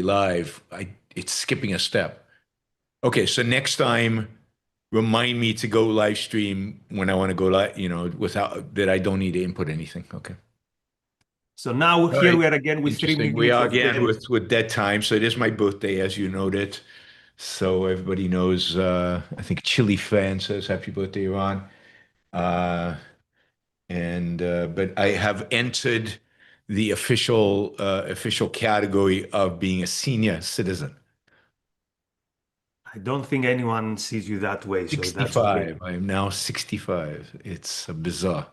live. It's skipping a step. Okay, so next time, remind me to go live stream when I want to go live, without that I don't need to input anything. Okay. So now All here right. we are again with three Interesting. We minutes are of again dead. with dead time. So it is my birthday, as you noted. So everybody knows, I think Chili fan says happy birthday, Ron. Uh, but I have entered the official category of being a senior citizen. I don't think anyone sees you that way, so that's okay. 65. I am now 65. It's bizarre.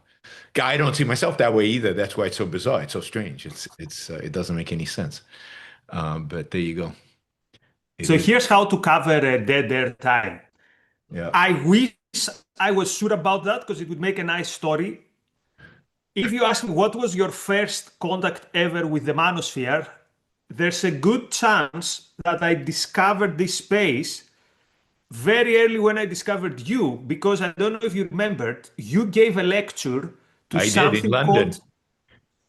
I don't see myself that way either. That's why it's so bizarre. It's so strange. It doesn't make any sense. But there you go. It So is. here's how to cover a dead air time. Yeah. I wish I was sure about that because it would make a nice story. If you ask me what was your first contact ever with the Manosphere, there's a good chance that I discovered this space very early when I discovered you, because I don't know if you remembered, you gave a lecture to I did in something called London.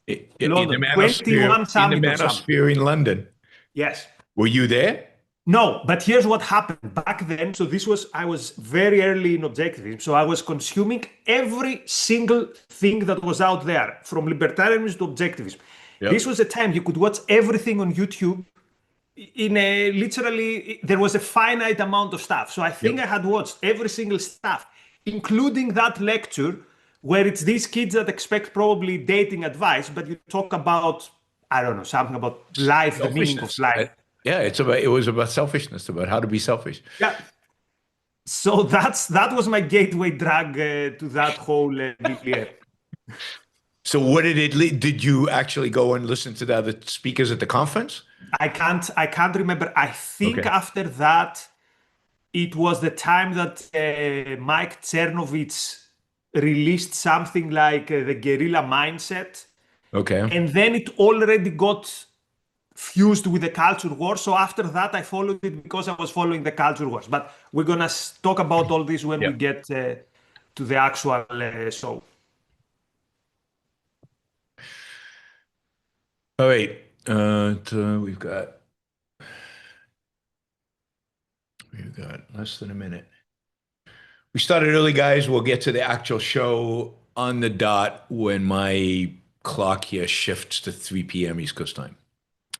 In the London, Manosphere, 21 in the Summit or something. Manosphere in London. Yes. Were you there? No, but here's what happened back then. So I was very early in objectivism. So I was consuming every single thing that was out there, from libertarianism to objectivism. This Yep. was a time you could watch everything on YouTube in a literally, there was a finite amount of stuff. So I think Yep. I had watched every single stuff, including that lecture where it's these kids that expect probably dating advice, but you talk about, I don't know, something about life, the meaning of Selfishness. life. Yeah, it was about selfishness, about how to be selfish. Yeah. So that was my gateway drug to that whole milieu. So what did it lead? Did you actually go and listen to the other speakers at the conference? I can't remember. I think Okay. after that, it was the time that Mike Chernovitz released something like the guerrilla mindset, Okay. and then it already got fused with the culture war. So after that, I followed it because I was following the culture wars. But we're gonna talk about all this when we Yep. get to the actual show. All right. We've got less than a minute. We started early, guys. We'll get to the actual show on the dot when my clock here shifts to 3 p.m. East Coast time.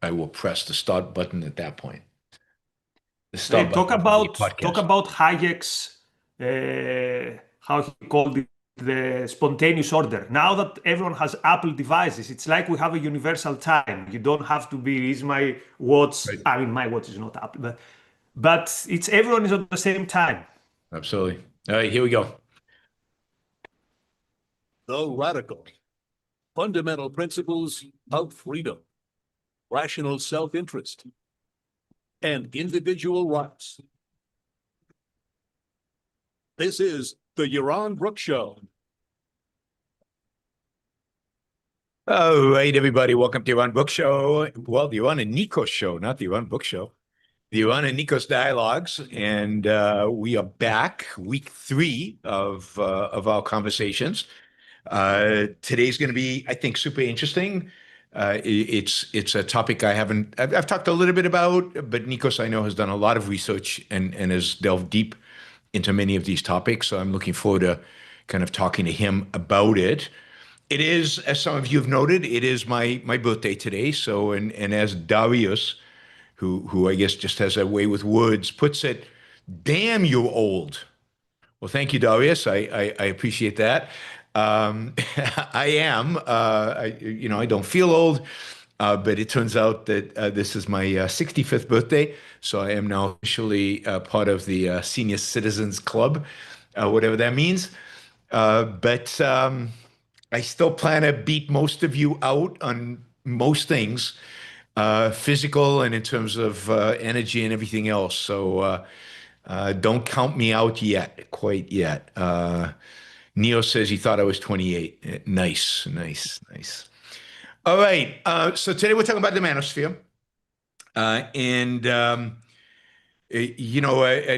I will press the start button at that point. The Hey, start talk button for the about talk podcast. about Hayek's how he called it, the spontaneous order. Now that everyone has Apple devices, it's like we have a universal time. You don't have to be. Is my watch? Right. I mean, my watch is not Apple, but it's everyone is at the same time. Absolutely. All right, here we go. The radical fundamental principles of freedom, rational self-interest, and individual rights. This is the Yaron Brook Show. All right, everybody. Welcome to the Yaron Book Show. Well, the Yaron and Nikos Show, not the Yaron Book Show. The Yaron and Nikos Dialogues. And we are back, week 3 of our conversations. Today's going to be, I think, super interesting. It's a topic I've talked a little bit about, but Nikos, I know, has done a lot of research and has delved deep into many of these topics. So I'm looking forward to kind of talking to him about it. It is, as some of you have noted, it is my birthday today. So, and as Darius, who I guess just has a way with words, puts it, damn, you're old. Well, thank you, Darius. I appreciate that. I am. I don't feel old, but it turns out that this is my 65th birthday, so I am now officially part of the Senior Citizens Club, whatever that means. But I still plan to beat most of you out on most things, physical and in terms of energy and everything else. So don't count me out yet, quite yet. Neo says he thought I was 28. Nice, nice, nice. All right. So today we're talking about the manosphere.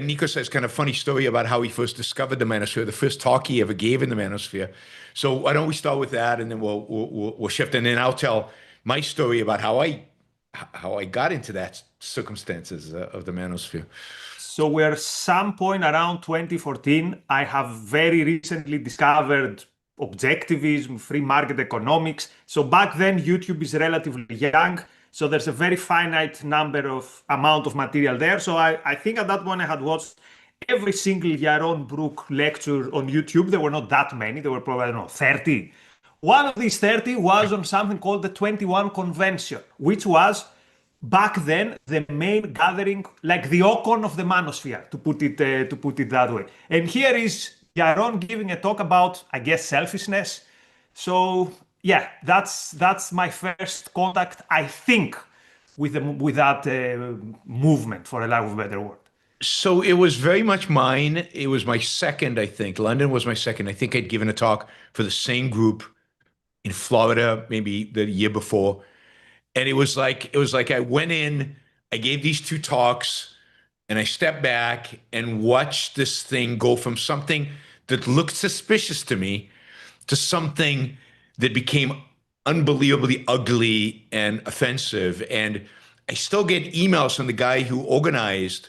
Nico says kind of funny story about how he first discovered the manosphere, the first talk he ever gave in the manosphere. So why don't we start with that, and then we'll shift, and then I'll tell my story about how I how I got into that circumstances of the manosphere. So we're some point around 2014. I have very recently discovered objectivism, free market economics. So back then, YouTube is relatively young. So there's a very finite amount of material there. So I think at that point I had watched every single Yaron Brook lecture on YouTube. There were not that many. There were probably, I don't know, 30. One of these 30 was on something called the 21 Convention, which was back then the main gathering, like the Ocon of the Manosphere, to put it that way. And here is Yaron giving a talk about, I guess, selfishness. So yeah, that's my first contact, I think, with that movement, for a lack of a better word. So it was very much mine. It was my second, I think. London was my second. I think I'd given a talk for the same group in Florida, maybe the year before. And it was like I went in, I gave these two talks, and I stepped back and watched this thing go from something that looked suspicious to me to something that became unbelievably ugly and offensive. And I still get emails from the guy who organized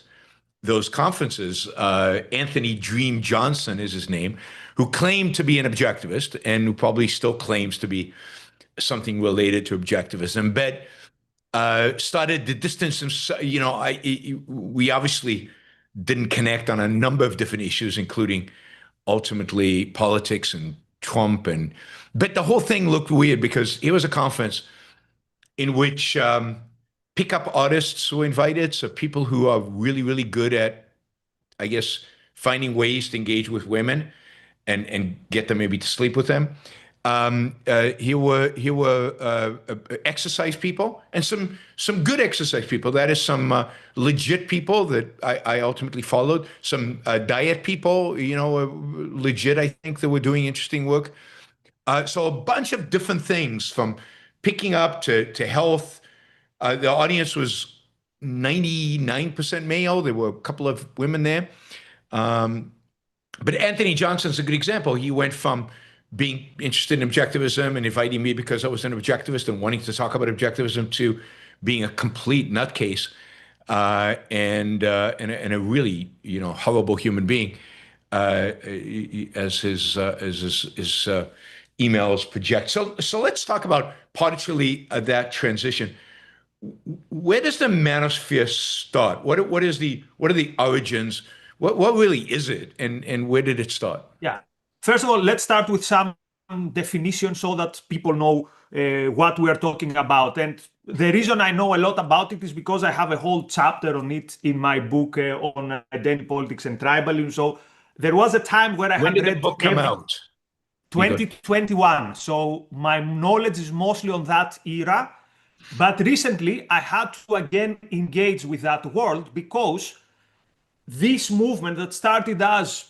those conferences. Anthony Dream Johnson is his name, who claimed to be an objectivist and who probably still claims to be something related to objectivism, but started to distance himself. We obviously didn't connect on a number of different issues, including ultimately politics and Trump. But the whole thing looked weird because it was a conference in which pickup artists were invited. So people who are really, really good at, I guess, finding ways to engage with women and get them maybe to sleep with them. Here were exercise people and some good exercise people. That is some legit people that I ultimately followed. Some diet people, legit. I think that were doing interesting work. So a bunch of different things, from picking up to health. The audience was 99% male. There were a couple of women there. But Anthony Johnson's a good example. He went from being interested in objectivism and inviting me because I was an objectivist and wanting to talk about objectivism to being a complete nutcase and a really horrible human being, as his emails project. So let's talk about partially that transition. Where does the manosphere start? What are the origins? What really is it, and where did it start? Yeah. First of all, let's start with some definition so that people know what we are talking about. And the reason I know a lot about it is because I have a whole chapter on it in my book on identity politics and tribalism. So there was a time where I When had did read the book come out? 2021. So my knowledge is mostly on that era. But recently, I had to again engage with that world because this movement that started as,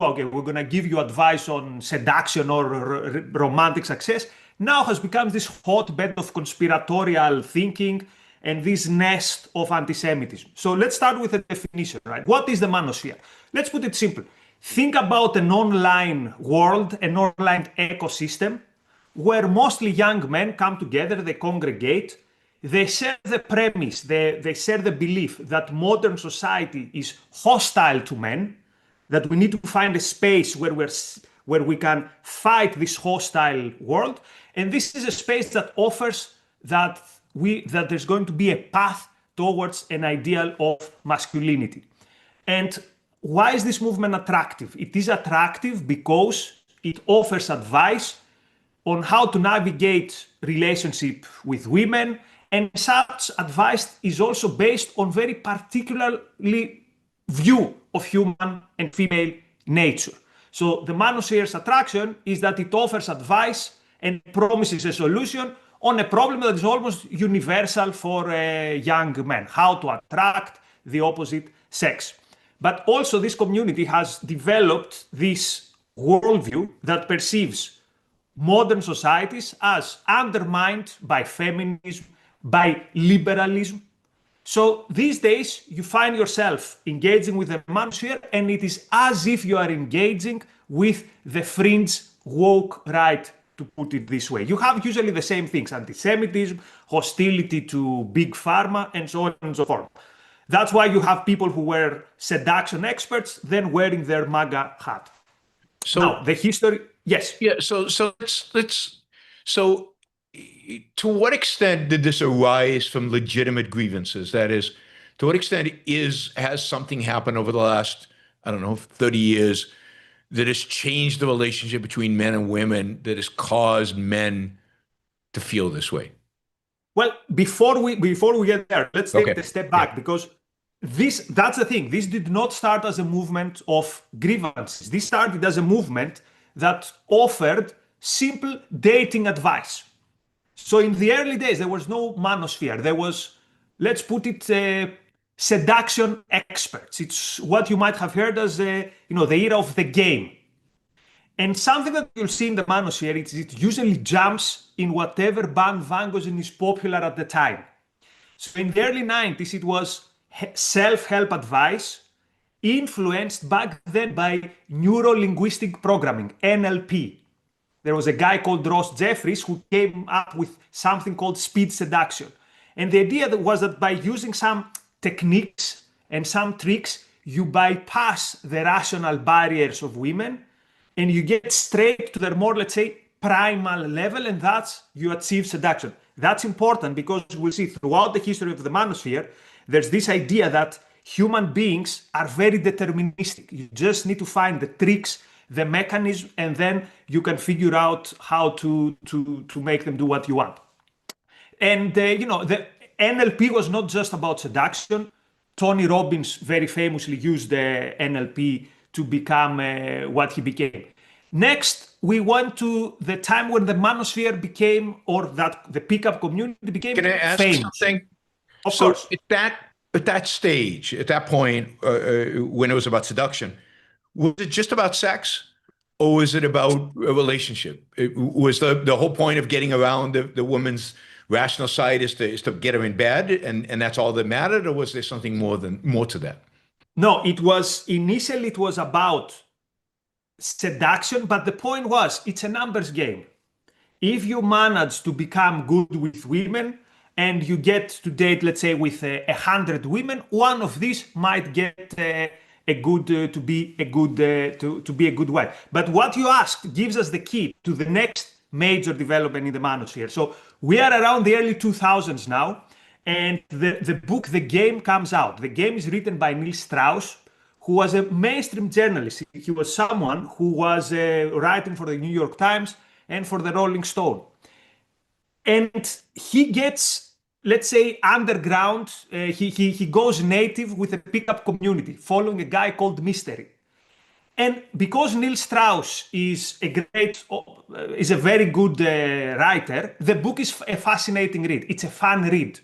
okay, we're going to give you advice on seduction or romantic success, now has become this hotbed of conspiratorial thinking and this nest of anti-Semitism. So let's start with a definition, right? What is the manosphere? Let's put it simple. Think about an online world, an online ecosystem, where mostly young men come together, they congregate, they share the premise, they share the belief that modern society is hostile to men, that we need to find a space where we can fight this hostile world. And this is a space that offers that there's going to be a path towards an ideal of masculinity. And why is this movement attractive? It is attractive because it offers advice on how to navigate relationship with women, and such advice is also based on very particularly view of human and female nature. So the manosphere's attraction is that it offers advice and promises a solution on a problem that is almost universal for young men, how to attract the opposite sex. But also this community has developed this worldview that perceives modern societies as undermined by feminism, by liberalism. So these days, you find yourself engaging with the manosphere, and it is as if you are engaging with the fringe woke right to put it this way. You have usually the same things: antisemitism, hostility to big pharma, and so on and so forth. That's why you have people who were seduction experts then wearing their MAGA hat. So now, the history, yes. yeah, so to what extent did this arise from legitimate grievances? That is, to what extent has something happened over the last, I don't know, 30 years that has changed the relationship between men and women, that has caused men to feel this way? Well, before we get there, let's take Okay. a step back, because that's the thing. This did not start as a movement of grievances. This started as a movement that offered simple dating advice. So in the early days, there was no manosphere. There was, let's put it, seduction experts. It's what you might have heard as, the era of the game. And something that you'll see in the manosphere is it usually jumps in whatever bandwagon is popular at the time. So in the early 90s, it was self-help advice influenced back then by neuro-linguistic programming, NLP. There was a guy called Ross Jeffries who came up with something called speed seduction. And the idea was that by using some techniques and some tricks, you bypass the rational barriers of women and you get straight to their more, let's say, primal level, and that's you achieve seduction. That's important because we'll see throughout the history of the manosphere, there's this idea that human beings are very deterministic. You just need to find the tricks, the mechanism, and then you can figure out how to make them do what you want. And the NLP was not just about seduction. Tony Robbins very famously used the NLP to become what he became. Next, we went to the time when the manosphere became, or that the pickup community became famous. Can I ask something? Of course. At that stage, at that point, when it was about seduction, was it just about sex, or was it about a relationship? Was the whole point of getting around the woman's rational side is to get her in bed, and that's all that mattered, or was there something more to that? No, it was about seduction, but the point was it's a numbers game. If you manage to become good with women and you get to date, let's say, with 100 women, one of these might get to be a good wife. But what you asked gives us the key to the next major development in the manosphere. So we are around the early 2000s now, and the book The Game comes out. The Game is written by Neil Strauss, who was a mainstream journalist. He was someone who was writing for the New York Times and for the Rolling Stone. And he gets, let's say, underground. He goes native with a pickup community, following a guy called Mystery. And because Neil Strauss is a very good writer, the book is a fascinating read. It's a fun read.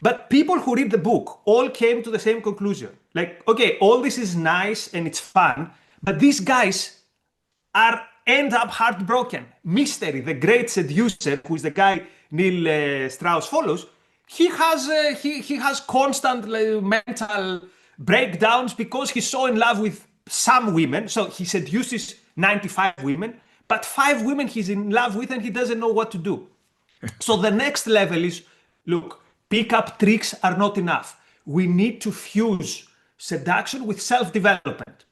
But people who read the book all came to the same conclusion. Like, okay, all this is nice and it's fun, but these guys end up heartbroken. Mystery, the great seducer, who is the guy Neil Strauss follows, he has constant mental breakdowns because he's so in love with some women. So he seduces 95 women, but 5 women he's in love with and he doesn't know what to do. So the next level is, look, pickup tricks are not enough. We need to fuse seduction with self-development.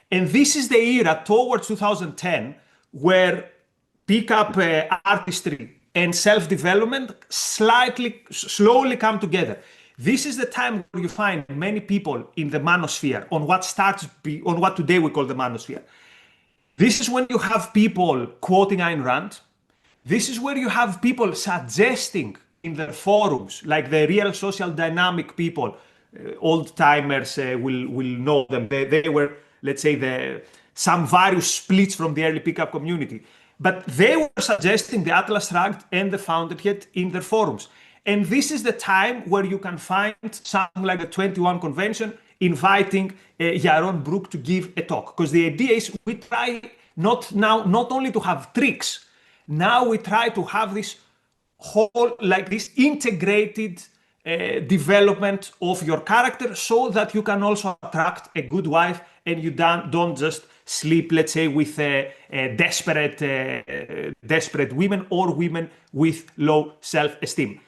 And this is the era towards 2010 where pickup artistry and self-development slowly come together. This is the time where you find many people in the manosphere on what today we call the manosphere. This is when you have people quoting Ayn Rand. This is where you have people suggesting in their forums, like the real social dynamic people, old timers will know them. They were, let's say, some various splits from the early pickup community. But they were suggesting the Atlas Shrugged and the Fountainhead in their forums. And this is the time where you can find something like the 21 Convention inviting Yaron Brook to give a talk. Because the idea is we try not only to have tricks, now we try to have this this integrated development of your character so that you can also attract a good wife and you don't just sleep, let's say, with desperate women or women with low self-esteem.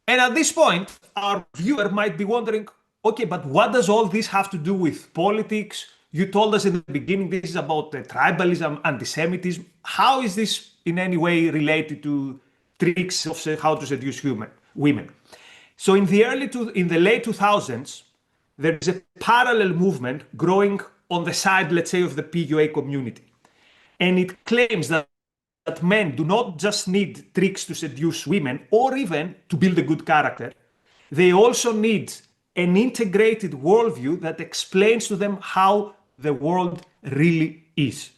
And at this point, our viewer might be wondering, okay, but what does all this have to do with politics? You told us in the beginning this is about tribalism, antisemitism. How is this in any way related to tricks of how to seduce women? So in the late 2000s, there is a parallel movement growing on the side, let's say, of the PUA community. And it claims that men do not just need tricks to seduce women or even to build a good character. They also need an integrated worldview that explains to them how the world really is.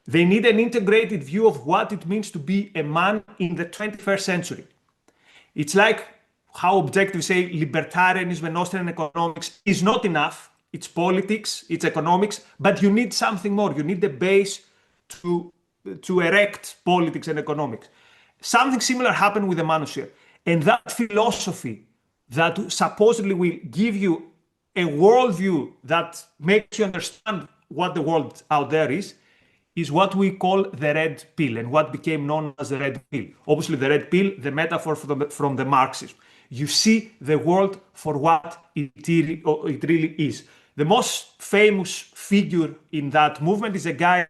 They need an integrated view of what it means to be a man in the 21st century. It's like how objectives say libertarianism and Austrian economics is not enough. It's politics, it's economics, but you need something more. You need the base to erect politics and economics. Something similar happened with the Manosphere. And that philosophy that supposedly will give you a worldview that makes you understand what the world out there is what we call the red pill and what became known as the red pill. Obviously, the red pill, the metaphor from the Marxism. You see the world for what it really is. The most famous figure in that movement is a guy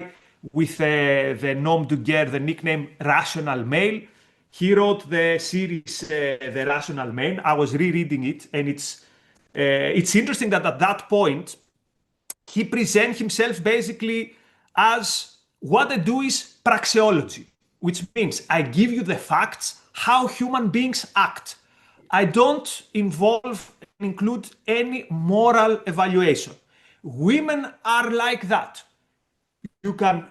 with the nom de guerre, the nickname Rational Male. He wrote the series The Rational Man. I was rereading it, and it's interesting that at that point, he presents himself basically as what I do is praxeology, which means I give you the facts, how human beings act. I don't include any moral evaluation. Women are like that. You can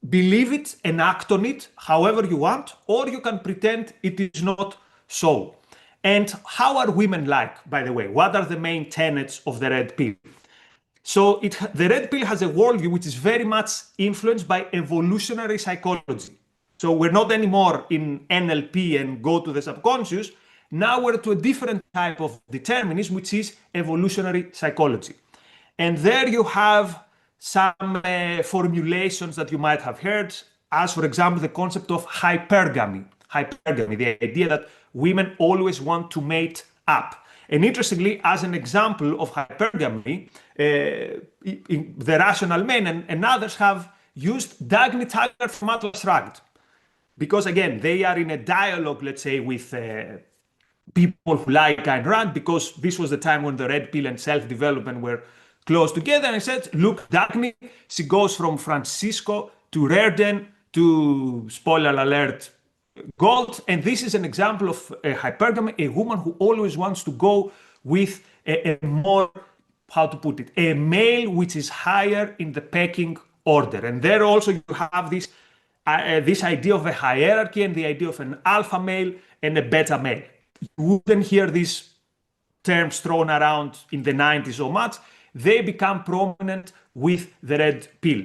believe it and act on it however you want, or you can pretend it is not so. And how are women like, by the way? What are the main tenets of the red pill? So the red pill has a worldview which is very much influenced by evolutionary psychology. So we're not anymore in NLP and go to the subconscious. Now we're to a different type of determinism, which is evolutionary psychology. And there you have some formulations that you might have heard, as for example, the concept of hypergamy. Hypergamy, the idea that women always want to mate up. And interestingly, as an example of hypergamy, the Rational Men and others have used Dagny Taggart from Atlas Shrugged. Because again, they are in a dialogue, let's say, with people who like Ayn Rand, because this was the time when the red pill and self-development were close together. And I said, look, Dagny, she goes from Francisco to Rearden to, spoiler alert, gold. And this is an example of a hypergamy, a woman who always wants to go with a more, how to put it, a male which is higher in the pecking order. And there also you have this idea of a hierarchy and the idea of an alpha male and a beta male. You wouldn't hear these terms thrown around in the 90s so much. They become prominent with the red pill.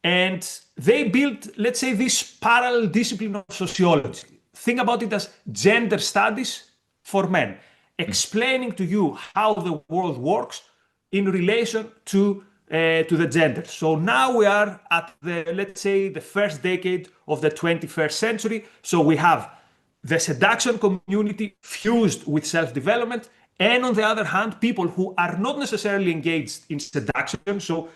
And they built, let's say, this parallel discipline of sociology. Think about it as gender studies for men, explaining to you how the world works in relation to the gender. So now we are at let's say, the first decade of the 21st century. So we have the seduction community fused with self-development, and on the other hand, people who are not necessarily engaged in seduction. So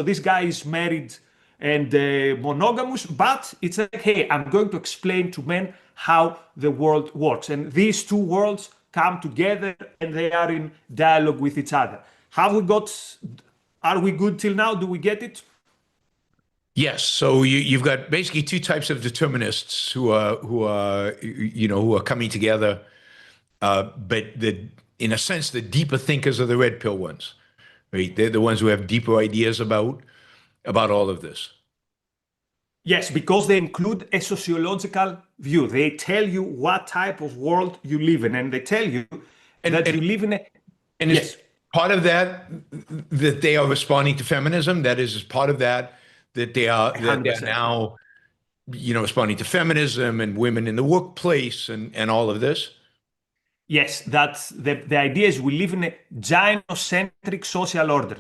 this guy is married and monogamous, but it's like, hey, I'm going to explain to men how the world works. And these two worlds come together and they are in dialogue with each other. Are we good till now? Do we get it? Yes. So you've got basically two types of determinists who are coming together. But in a sense, the deeper thinkers are the red pill ones, right? They're the ones who have deeper ideas about all of this. Yes, because they include a sociological view. They tell you what type of world you live in, and they tell you that you live in a... And yes. Is part of that they are responding to feminism. That is part of that they are now, responding to feminism and women in the workplace and all of this. Yes, that's the idea is we live in a gynocentric social order,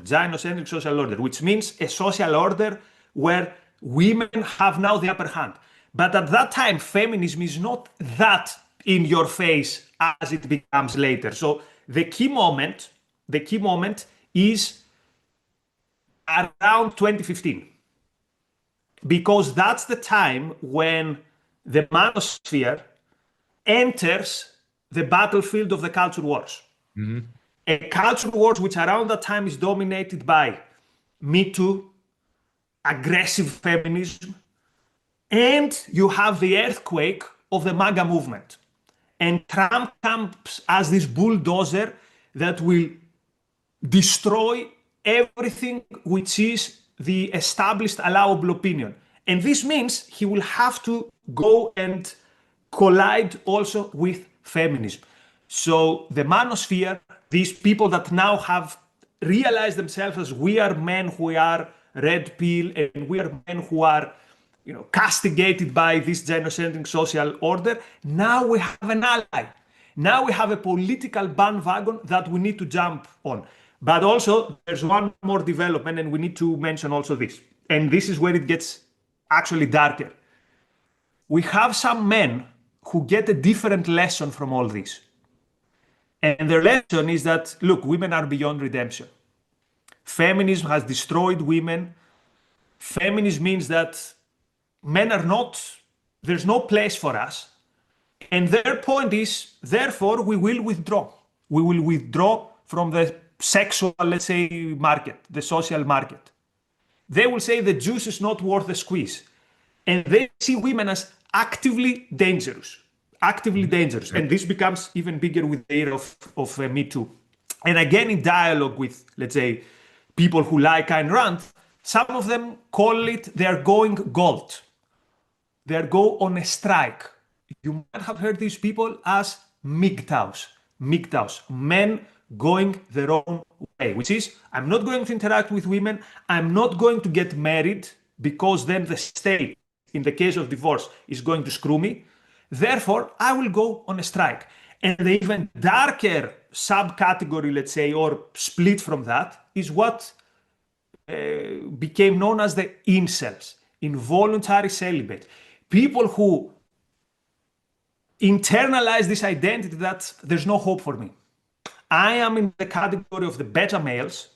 which means a social order where women have now the upper hand. But at that time, feminism is not that in your face as it becomes later. So the key moment is around 2015, because that's the time when the manosphere enters the battlefield of the culture wars. A culture wars which around that time is dominated by Me Too, aggressive feminism, and you have the earthquake of the MAGA movement. And Trump comes as this bulldozer that will destroy everything which is the established allowable opinion. And this means he will have to go and collide also with feminism. So the manosphere, these people that now have realized themselves as we are men who are red pill and we are men who are castigated by this genocentric social order, now we have an ally. Now we have a political bandwagon that we need to jump on. But also, there's one more development, and we need to mention also this. And this is where it gets actually darker. We have some men who get a different lesson from all this. And their lesson is that, look, women are beyond redemption. Feminism has destroyed women. Feminism means that men are not, there's no place for us. And their point is, therefore, we will withdraw. We will withdraw from the sexual, let's say, market, the social market. They will say the juice is not worth the squeeze. And they see women as actively dangerous. And this becomes even bigger with the era of Me Too. And again, in dialogue with, let's say, people who like Ayn Rand, some of them call it, they're going gold. They go on a strike. You might have heard these people as MGTOWs, men going their own way, which is, I'm not going to interact with women, I'm not going to get married, because then the state, in the case of divorce, is going to screw me. Therefore, I will go on a strike. And the even darker subcategory, let's say, or split from that, is what became known as the incels, involuntary celibate. People who internalize this identity that there's no hope for me. I am in the category of the beta males.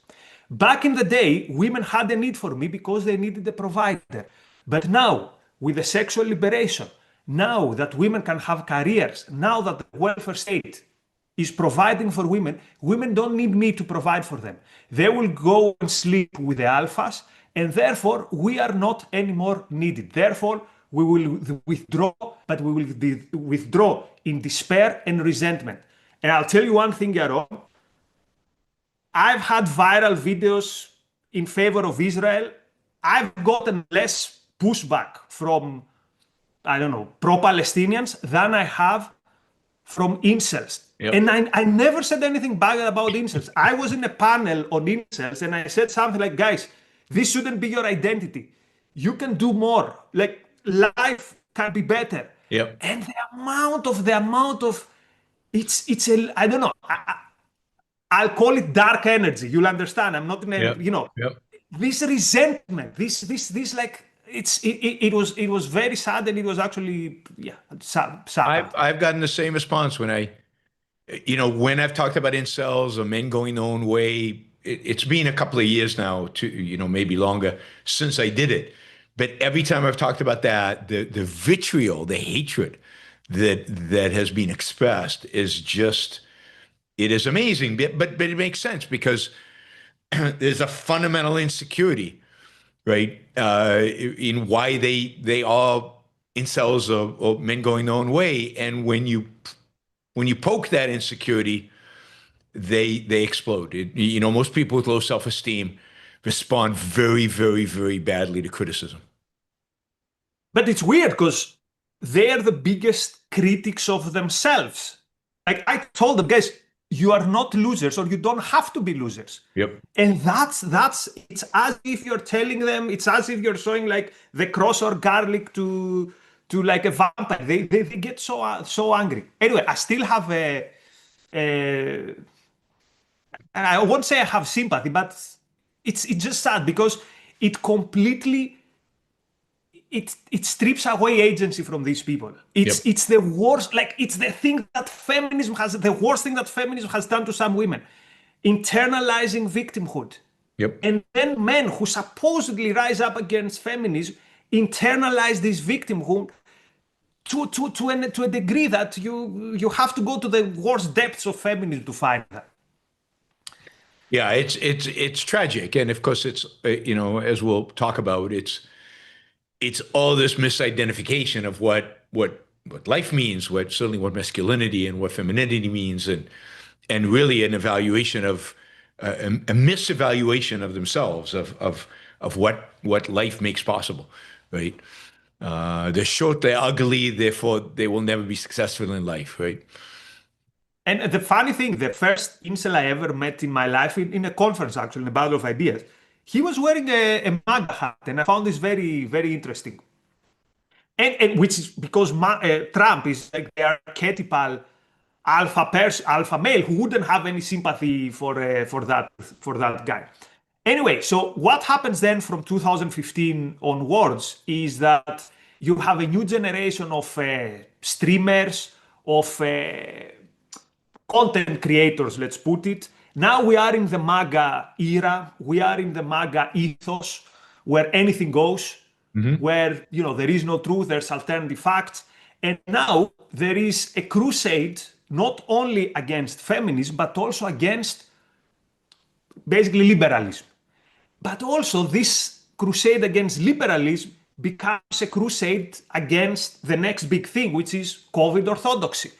Back in the day, women had a need for me because they needed a provider. But now, with the sexual liberation, now that women can have careers, now that the welfare state is providing for women, women don't need me to provide for them. They will go and sleep with the alphas, and therefore we are not anymore needed. Therefore, we will withdraw, but we will withdraw in despair and resentment. And I'll tell you one thing, Yaron. I've had viral videos in favor of Israel. I've gotten less pushback from, pro-Palestinians than I have from incels. Yep. And I never said anything bad about incels. I was in a panel on incels and I said something like, guys, this shouldn't be your identity. You can do more. Like, life can be better. Yep. And the amount of it's a, I don't know, I'll call it dark energy. You'll understand. I'm not in a, this resentment, this like, it was very sad, and it was actually, sad. I've gotten the same response when when I've talked about incels or men going their own way. It's been a couple of years now, maybe longer, since I did it. But every time I've talked about that, the vitriol, the hatred that has been expressed is just, it is amazing. But it makes sense, because there's a fundamental insecurity, right? In why they are incels or men going their own way. And when you poke that insecurity, they explode. Most people with low self-esteem respond very, very, very badly to criticism. But it's weird because they're the biggest critics of themselves. Like, I told them, guys, you are not losers, or you don't have to be losers. Yep. And that's it's as if you're telling them, it's as if you're showing like the cross or garlic to like a vampire. They get so angry. Anyway, I still have and I won't say I have sympathy, but it's just sad because it completely it strips away agency from these people. It's the worst, like it's the thing that feminism has, the worst thing that feminism has done to some women, internalizing victimhood. And then men who supposedly rise up against feminism internalize this victimhood to a degree that you have to go to the worst depths of feminism to find that. Yeah, it's tragic, and of course, it's as we'll talk about, it's all this misidentification of what life means, certainly what masculinity and what femininity means, and really an evaluation of a misevaluation of themselves of what life makes possible, right? They're short, they're ugly, therefore they will never be successful in life, right? And the funny thing, the first incel I ever met in my life, in a conference actually, in a battle of ideas, he was wearing a MAGA hat, and I found this very, very interesting. And which is because Trump is like the archetypal alpha male who wouldn't have any sympathy for that guy. Anyway, so what happens then from 2015 onwards is that you have a new generation of streamers, of content creators, let's put it. Now we are in the MAGA era. We are in the MAGA ethos where anything goes, where there is no truth, there's alternative facts. And now there is a crusade not only against feminism, but also against basically liberalism. But also this crusade against liberalism becomes a crusade against the next big thing, which is COVID orthodoxy.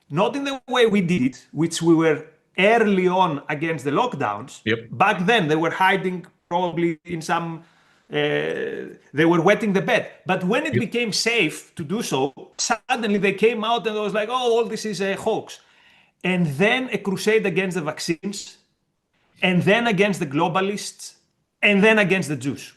Not in the way we did it, which we were early on against the lockdowns. Back then, they were hiding probably in some, they were wetting the bed. But when it became safe to do so, suddenly they came out and it was like, oh, all this is a hoax. And then a crusade against the vaccines, and then against the globalists, and then against the Jews.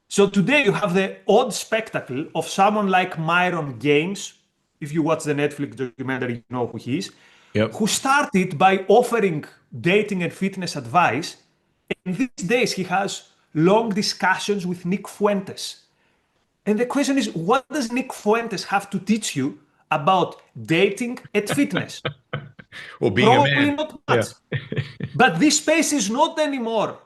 So today you have the odd spectacle of someone like Myron Gaines. If you watch the Netflix documentary, you know who he is, who started by offering dating and fitness advice. And these days he has long discussions with Nick Fuentes. And the question is, what does Nick Fuentes have to teach you about dating and fitness? Well, being probably a man. Not much. But this space is not anymore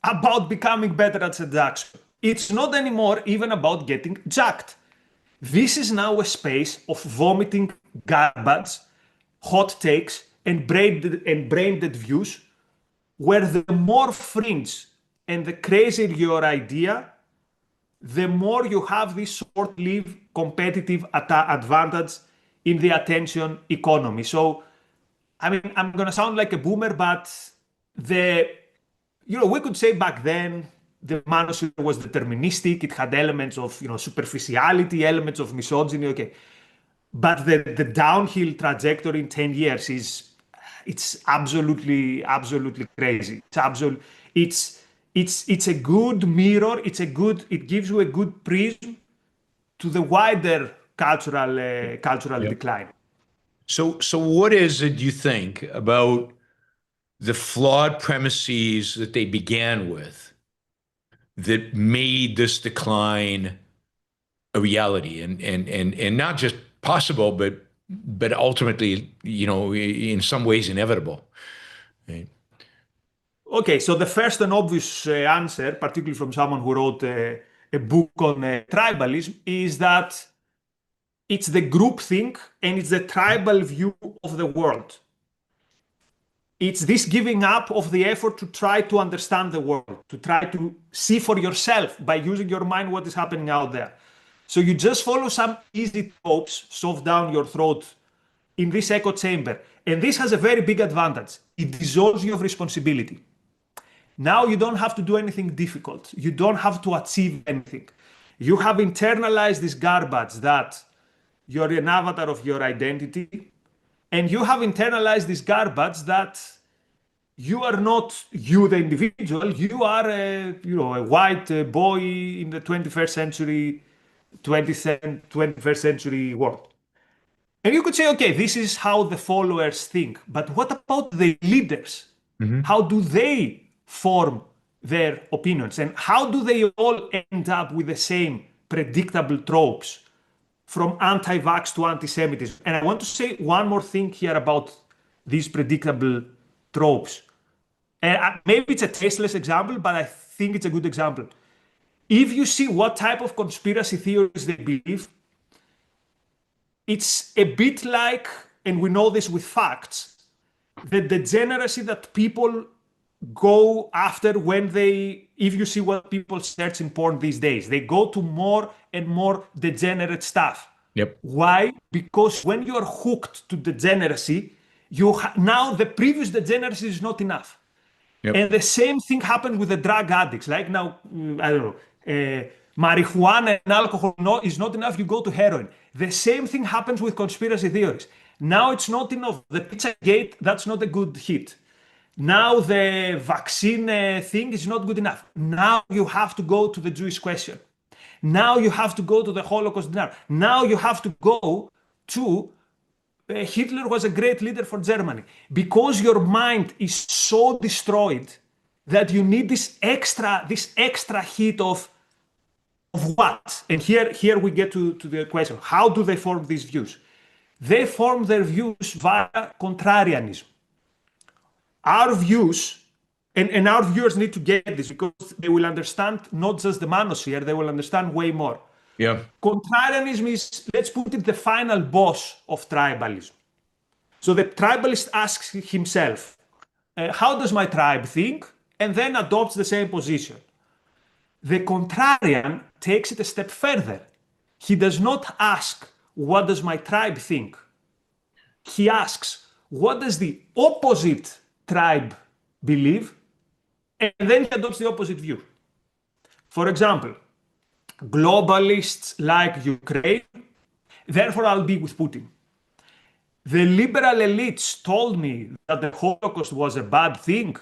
about becoming better at seduction. It's not anymore even about getting jacked. This is now a space of vomiting garbage, hot takes, and brain-dead views, where the more fringe and the crazier your idea, the more you have this short-lived competitive advantage in the attention economy. So, I mean, I'm going to sound like a boomer, but we could say back then, the Manosphere was deterministic. It had elements of, superficiality, elements of misogyny. Okay, but the downhill trajectory in 10 years it's absolutely crazy. It's a good mirror. It gives you a good prism to the wider cultural decline. So what is it you think about the flawed premises that they began with that made this decline a reality and not just possible, but ultimately, in some ways inevitable? Right? Okay, so the first and obvious answer, particularly from someone who wrote a book on tribalism, is that it's the groupthink and it's the tribal view of the world. It's this giving up of the effort to try to understand the world, to try to see for yourself by using your mind what is happening out there. So you just follow some easy tropes shoved down your throat in this echo chamber. And this has a very big advantage. It dissolves you of responsibility. Now you don't have to do anything difficult. You don't have to achieve anything. You have internalized this garbage that you're an avatar of your identity. And you have internalized this garbage that you are not you, the individual. You are a white boy in the 21st century world. And you could say, okay, this is how the followers think. But what about the leaders? How do they form their opinions? And how do they all end up with the same predictable tropes from anti-vax to anti-Semitism? And I want to say one more thing here about these predictable tropes. And maybe it's a tasteless example, but I think it's a good example. If you see what type of conspiracy theories they believe, it's a bit like, and we know this with facts, the degeneracy that people go after when they, if you see what people search in porn these days, they go to more and more degenerate stuff. Yep. Why? Because when you're hooked to degeneracy, now the previous degeneracy is not enough. Yep. And the same thing happened with the drug addicts. Like now, I don't know, marijuana and alcohol is not enough, you go to heroin. The same thing happens with conspiracy theories. Now it's not enough. The Pizzagate, that's not a good hit. Now the vaccine thing is not good enough. Now you have to go to the Jewish question. Now you have to go to the Holocaust denial. Now you have to go to Hitler was a great leader for Germany. Because your mind is so destroyed that you need this extra hit of what? And here we get to the question, how do they form these views? They form their views via contrarianism. Our views, and our viewers need to get this because they will understand not just the manosphere, they will understand way more. Yeah. Contrarianism is, let's put it, the final boss of tribalism. So the tribalist asks himself, how does my tribe think? And then adopts the same position. The contrarian takes it a step further. He does not ask, what does my tribe think? He asks, what does the opposite tribe believe? And then he adopts the opposite view. For example, globalists like Ukraine, therefore I'll be with Putin. The liberal elites told me that the Holocaust was a bad thing.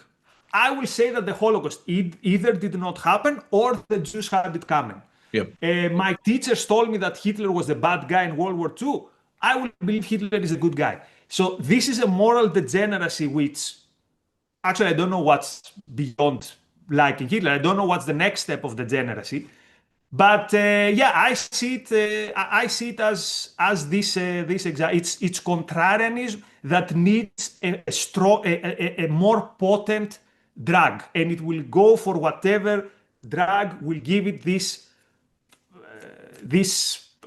I will say that the Holocaust either did not happen or the Jews had it coming. Yep. My teachers told me that Hitler was the bad guy in World War II. I will believe Hitler is a good guy. So this is a moral degeneracy which, actually, I don't know what's beyond liking Hitler. I don't know what's the next step of degeneracy. But yeah, I see it as this example. It's contrarianism that needs a more potent drug, and it will go for whatever drug will give it this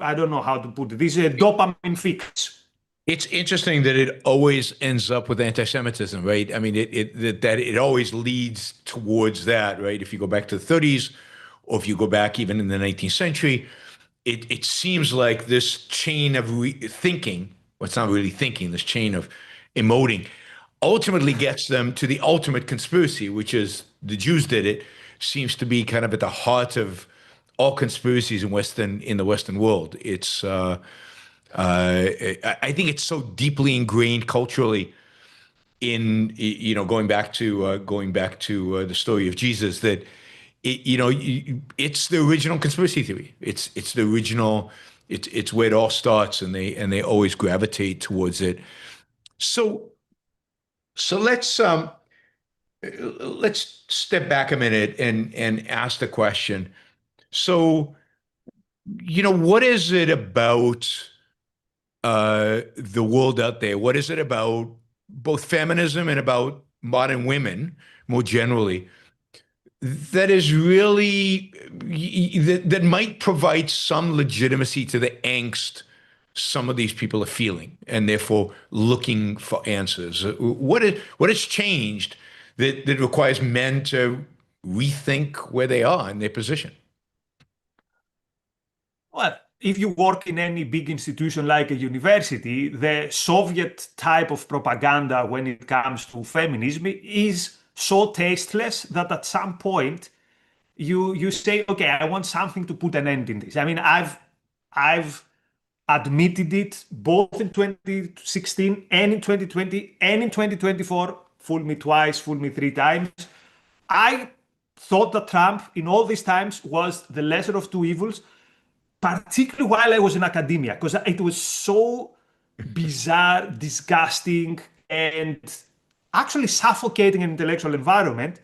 I don't know how to put it, this dopamine fix. It's interesting that it always ends up with anti-Semitism, right? I mean, it always leads towards that, right? If you go back to the 30s, or if you go back even in the 19th century, it seems like this chain of thinking, well, it's not really thinking, this chain of emoting, ultimately gets them to the ultimate conspiracy, which is the Jews did it, seems to be kind of at the heart of all conspiracies in the Western world. It's I think it's so deeply ingrained culturally in, you know, going back to the story of Jesus that it's the original conspiracy theory. It's the original. It's where it all starts, and they always gravitate towards it. So let's step back a minute and ask the question. So, you know, what is it about the world out there? What is it about both feminism and about modern women more generally that is really that might provide some legitimacy to the angst some of these people are feeling and therefore looking for answers? What has changed that requires men to rethink where they are in their position? Well, if you work in any big institution like a university, the Soviet type of propaganda when it comes to feminism is so tasteless that at some point you say, okay, I want something to put an end in this. I mean, I've admitted it both in 2016 and in 2020 and in 2024. Fool me twice, fool me three times. I thought that Trump in all these times was the lesser of two evils, particularly while I was in academia, because it was so bizarre, disgusting, and actually suffocating intellectual environment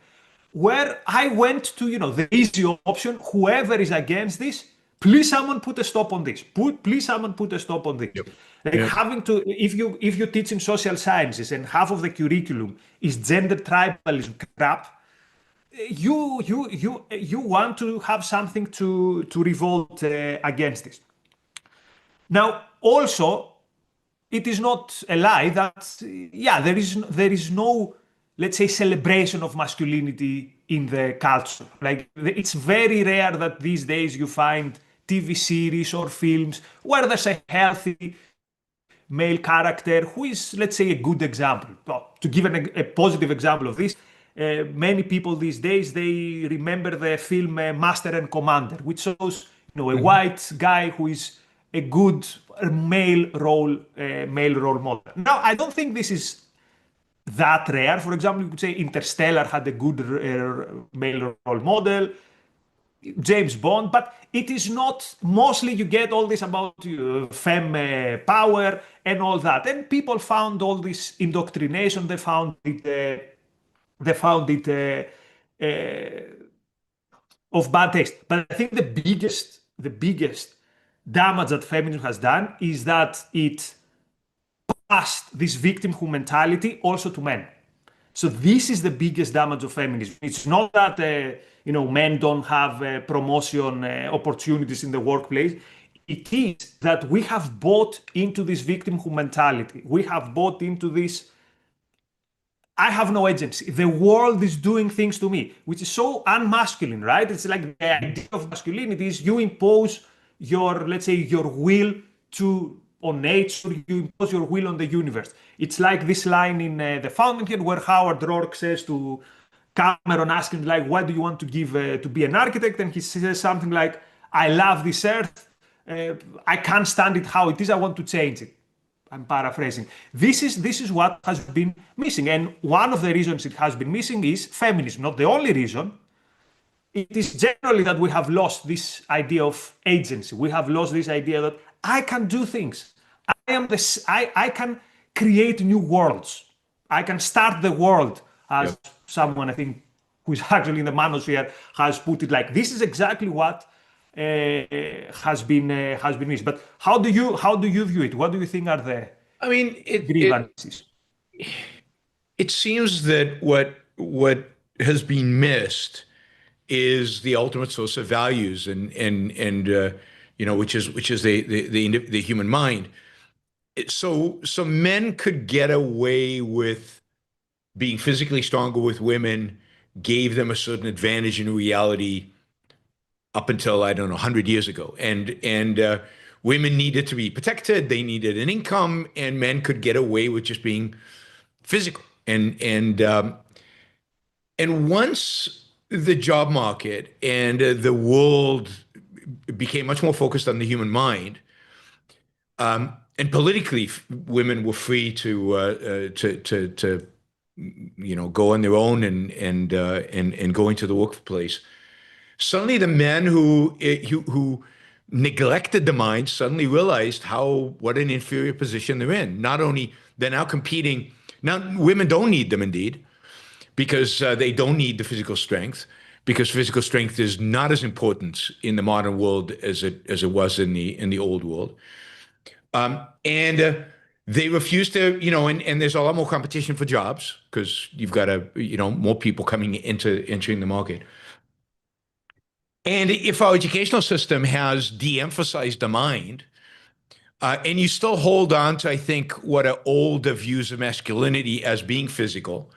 where I went to, the easy option, whoever is against this, please someone put a stop on this. Please someone put a stop on this. Yep. Like Yep. having to, if you teach in social sciences and half of the curriculum is gender tribalism crap, you want to have something to revolt against this. Now, also, it is not a lie that there is no, let's say, celebration of masculinity in the culture. Like it's very rare that these days you find TV series or films where there's a healthy male character who is, let's say, a good example. Well, to give a positive example of this, many people these days, they remember the film Master and Commander, which shows a white guy who is a good male role model. Now, I don't think this is that rare. For example, you could say Interstellar had a good male role model. James Bond, but it is not, mostly you get all this about femme power and all that. And people found all this indoctrination, they found it of bad taste. But I think the biggest damage that feminism has done is that it passed this victimhood mentality also to men. So this is the biggest damage of feminism. It's not that men don't have promotion opportunities in the workplace. It is that we have bought into this victimhood mentality. We have bought into this. I have no agency. The world is doing things to me, which is so unmasculine, right? It's like the idea of masculinity is you impose let's say, your will on nature, you impose your will on the universe. It's like this line in The Fountainhead where Howard Rourke says to Cameron, asking like, "What do you want to give to be an architect?" And he says something like, "I love this earth. I can't stand it how it is. I want to change it." I'm paraphrasing. This is what has been missing, and one of the reasons it has been missing is feminism. Not the only reason. It is generally that we have lost this idea of agency. We have lost this idea that I can do things. I can create new worlds. I can start the world, as someone, I think, who's actually in the Manosphere has put it. Like this is exactly what has been missed. But how do you view it? What do you think are the grievances? It seems that what has been missed is the ultimate source of values, and which is the human mind. So men could get away with being physically stronger with women, gave them a certain advantage in reality up until, I don't know, 100 years ago. And women needed to be protected, they needed an income, and men could get away with just being physical. And once the job market and the world became much more focused on the human mind, and politically, women were free to go on their own and go into the workplace. Suddenly, the men who neglected the mind suddenly realized what an inferior position they're in. Not only they're now competing. Now, women don't need them, indeed, because they don't need the physical strength, because physical strength is not as important in the modern world as it was in the old world. And they refuse to, and there's a lot more competition for jobs because you've got more people entering the market. And if our educational system has de-emphasized the mind, and you still hold on to, I think, what are older views of masculinity as being physical,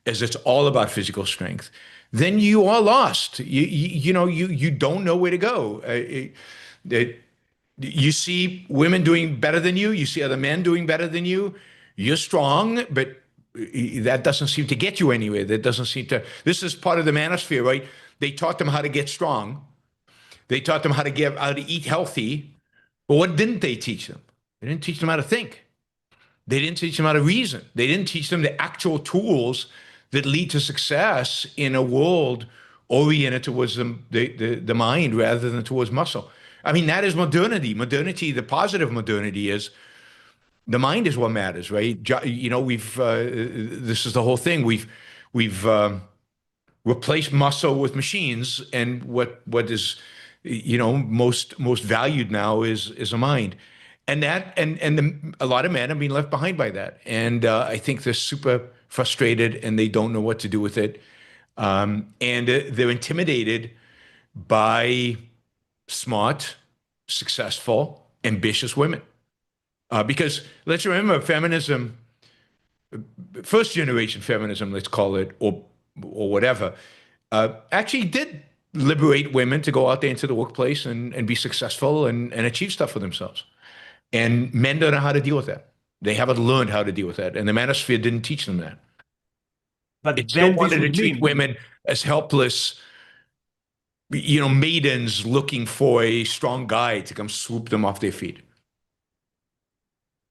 as it's all about physical strength, then you are lost. You don't know where to go. You see women doing better than you. You see other men doing better than you. You're strong, but that doesn't seem to get you anywhere. That doesn't seem to. This is part of the manosphere, right? They taught them how to get strong. They taught them how to eat healthy. But what didn't they teach them? They didn't teach them how to think. They didn't teach them how to reason. They didn't teach them the actual tools that lead to success in a world oriented towards the mind rather than towards muscle. I mean, that is modernity. Modernity, the positive modernity is The mind is what matters, right? You know, this is the whole thing. We've replaced muscle with machines, and what is, you know, most valued now is a mind, and a lot of men have been left behind by that, and I think they're super frustrated and they don't know what to do with it, and they're intimidated by smart, successful, ambitious women. Because let's remember, feminism, first generation feminism, let's call it, or whatever, actually did liberate women to go out there into the workplace and be successful and achieve stuff for themselves. And men don't know how to deal with that. They haven't learned how to deal with that. And the Manosphere didn't teach them that. But It still then this wanted to would treat mean, women as helpless, you know, maidens looking for a strong guy to come swoop them off their feet.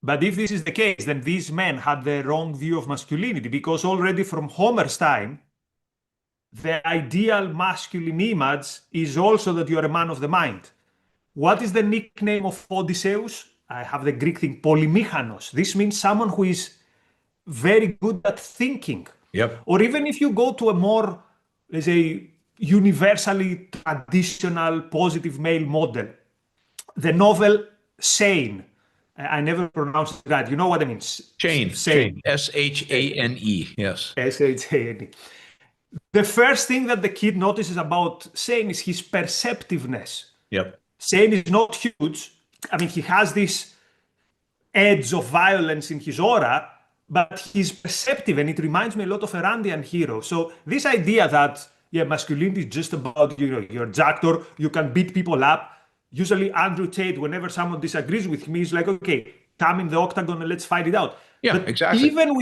but if this is the case, then these men had the wrong view of masculinity, because already from Homer's time, the ideal masculine image is also that you are a man of the mind. What is the nickname of Odysseus? I have the Greek thing, polymechanos. This means someone who is very good at thinking. Yep. Or even if you go to a more, let's say, universally traditional positive male model, the novel Sane. I never pronounced it right. You know what I mean? Shane. S-H-A-N-E. Yes. S-H-A-N-E. The first thing that the kid notices about Sane is his perceptiveness. Yep. Sane is not huge. I mean, he has this edge of violence in his aura, but he's perceptive, and it reminds me a lot of a Randian hero. So this idea that, yeah, masculinity is just about, you know, you're jacked or you can beat people up. Usually Andrew Tate, whenever someone disagrees with me, is like, okay, come in the octagon and let's fight it out. Yeah, but exactly. even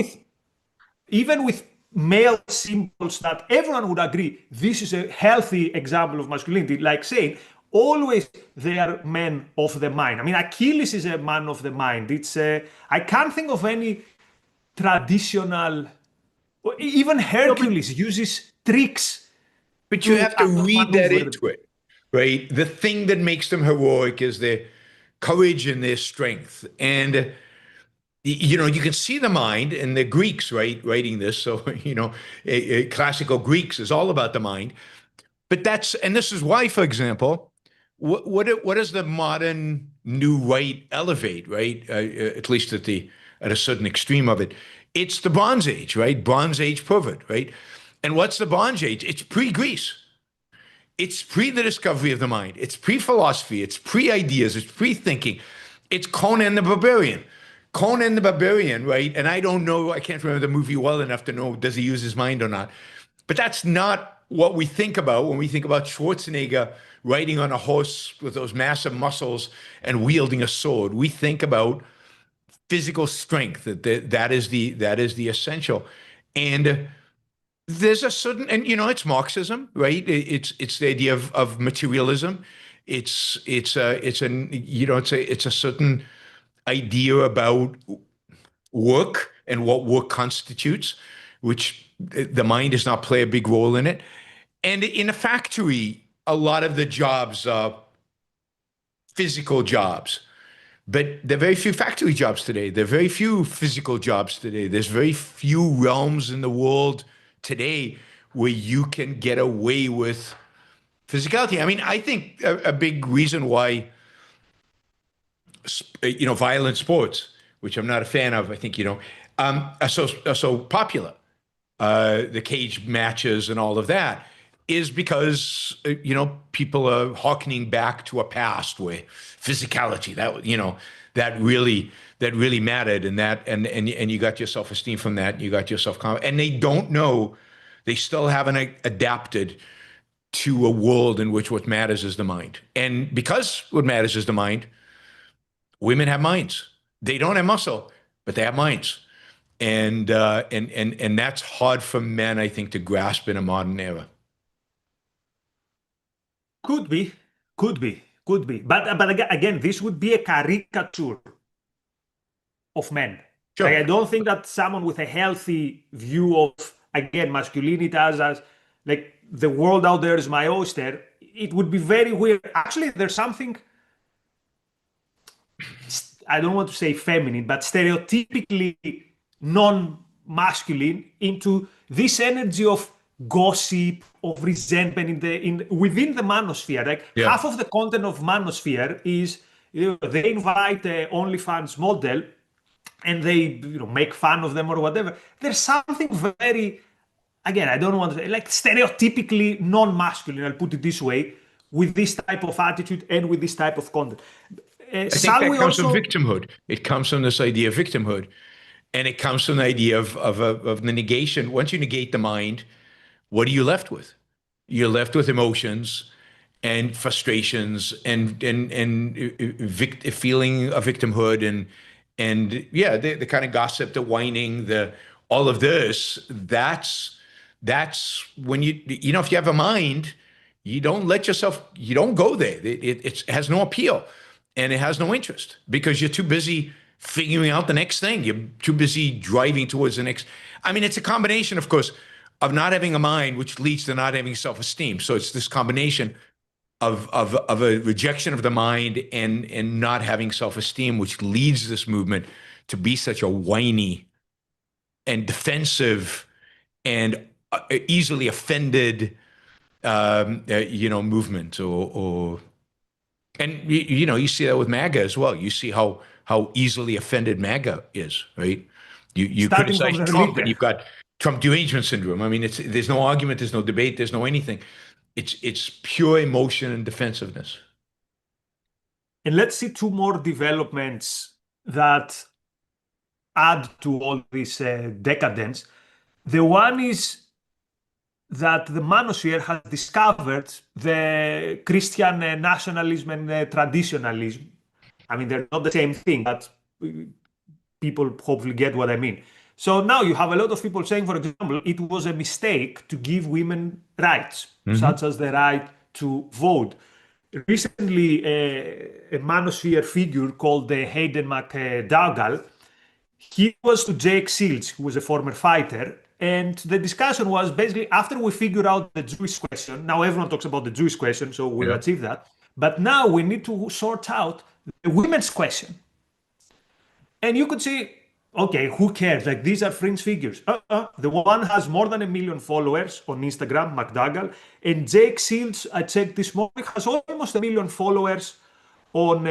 with male symbols that everyone would agree, this is a healthy example of masculinity, like saying, always they are men of the mind. I mean, Achilles is a man of the mind. I can't think of any traditional, or even Hercules uses tricks. But you have to read that maneuver. into it, right? The thing that makes them heroic is their courage and their strength. And, you know, you can see the mind, and the Greeks, right, writing this. So, you know, classical Greeks is all about the mind. But and this is why, for example, what does the modern new right elevate, right? At least at a certain extreme of it. It's the Bronze Age, right? Bronze Age pervert, right? And what's the Bronze Age? It's pre-Greece. It's pre the discovery of the mind. It's pre-philosophy. It's pre-ideas. It's pre-thinking. It's Conan the Barbarian. Conan the Barbarian, right? And I don't know, I can't remember the movie well enough to know, does he use his mind or not? But that's not what we think about when we think about Schwarzenegger riding on a horse with those massive muscles and wielding a sword. We think about physical strength. That is the essential. And there's a certain, and you know, it's Marxism, right? It's the idea of materialism. It's a certain idea about work and what work constitutes, which the mind does not play a big role in it. And in a factory, a lot of the jobs are physical jobs, but there are very few factory jobs today. There are very few physical jobs today. There's very few realms in the world today where you can get away with physicality. I mean, I think a big reason why, you know, violent sports, which I'm not a fan of, I think, you know, are so popular, the cage matches and all of that, is because, you know, people are hearkening back to a past where physicality, that, you know, that really mattered, and you got your self-esteem from that, you got your self-confidence, and they don't know, they still haven't adapted to a world in which what matters is the mind. And because what matters is the mind, women have minds. They don't have muscle, but they have minds. And that's hard for men, I think, to grasp in a modern era. Could be. But again, this would be a caricature of men. Sure. Like, I don't think that someone with a healthy view of, again, masculinity as like the world out there is my oyster, it would be very weird. Actually, there's something I don't want to say feminine, but stereotypically non-masculine into this energy of gossip, of resentment within the manosphere. Like Yeah. half of the content of manosphere is they invite a OnlyFans model and they make fun of them or whatever. There's something very, again, I don't want to say like stereotypically non-masculine, I'll put it this way, with this type of attitude and with this type of content. I think that comes from victimhood. It comes from this idea of victimhood. And it comes from the idea of the negation. Once you negate the mind, what are you left with? You're left with emotions and frustrations and feeling of victimhood and yeah, the kind of gossip, the whining, all of this. That's when if you have a mind, you don't go there. It has no appeal and it has no interest because you're too busy figuring out the next thing. You're too busy driving towards the next. I mean, it's a combination, of course, of not having a mind, which leads to not having self-esteem. So it's this combination of a rejection of the mind and not having self-esteem, which leads this movement to be such a whiny and defensive and easily offended, movement and you see that with MAGA as well. You see how easily offended MAGA is, right? You criticize Trump and you've got Trump derangement syndrome. I mean, there's no argument, there's no debate, there's no anything. It's pure emotion and defensiveness. And let's see two more developments that add to all this decadence. The one is that the manosphere has discovered the Christian nationalism and traditionalism. I mean, they're not the same thing, but people hopefully get what I mean. So now you have a lot of people saying, for example, it was a mistake to give women rights, such as the right to vote. Recently, a manosphere figure called Hayden McDougall, he was to Jake Shields, who was a former fighter, and the discussion was basically after we figure out the Jewish question, now everyone talks about the Jewish question, so we'll achieve that, but now we need to sort out the women's question. And you could say, okay, who cares? Like, these are fringe figures. The one has more than 1 million followers on Instagram, McDougall, and Jake Shields, I checked this morning, has almost 1 million followers on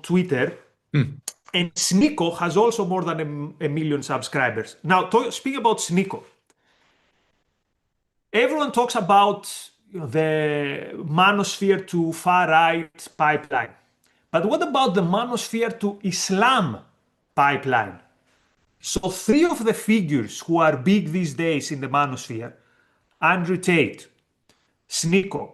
Twitter. And Sniko has also more than 1 million subscribers. Now, speaking about Sniko, everyone talks about the manosphere to far-right pipeline. But what about the manosphere to Islam pipeline? So 3 of the figures who are big these days in the manosphere, Andrew Tate, Sniko,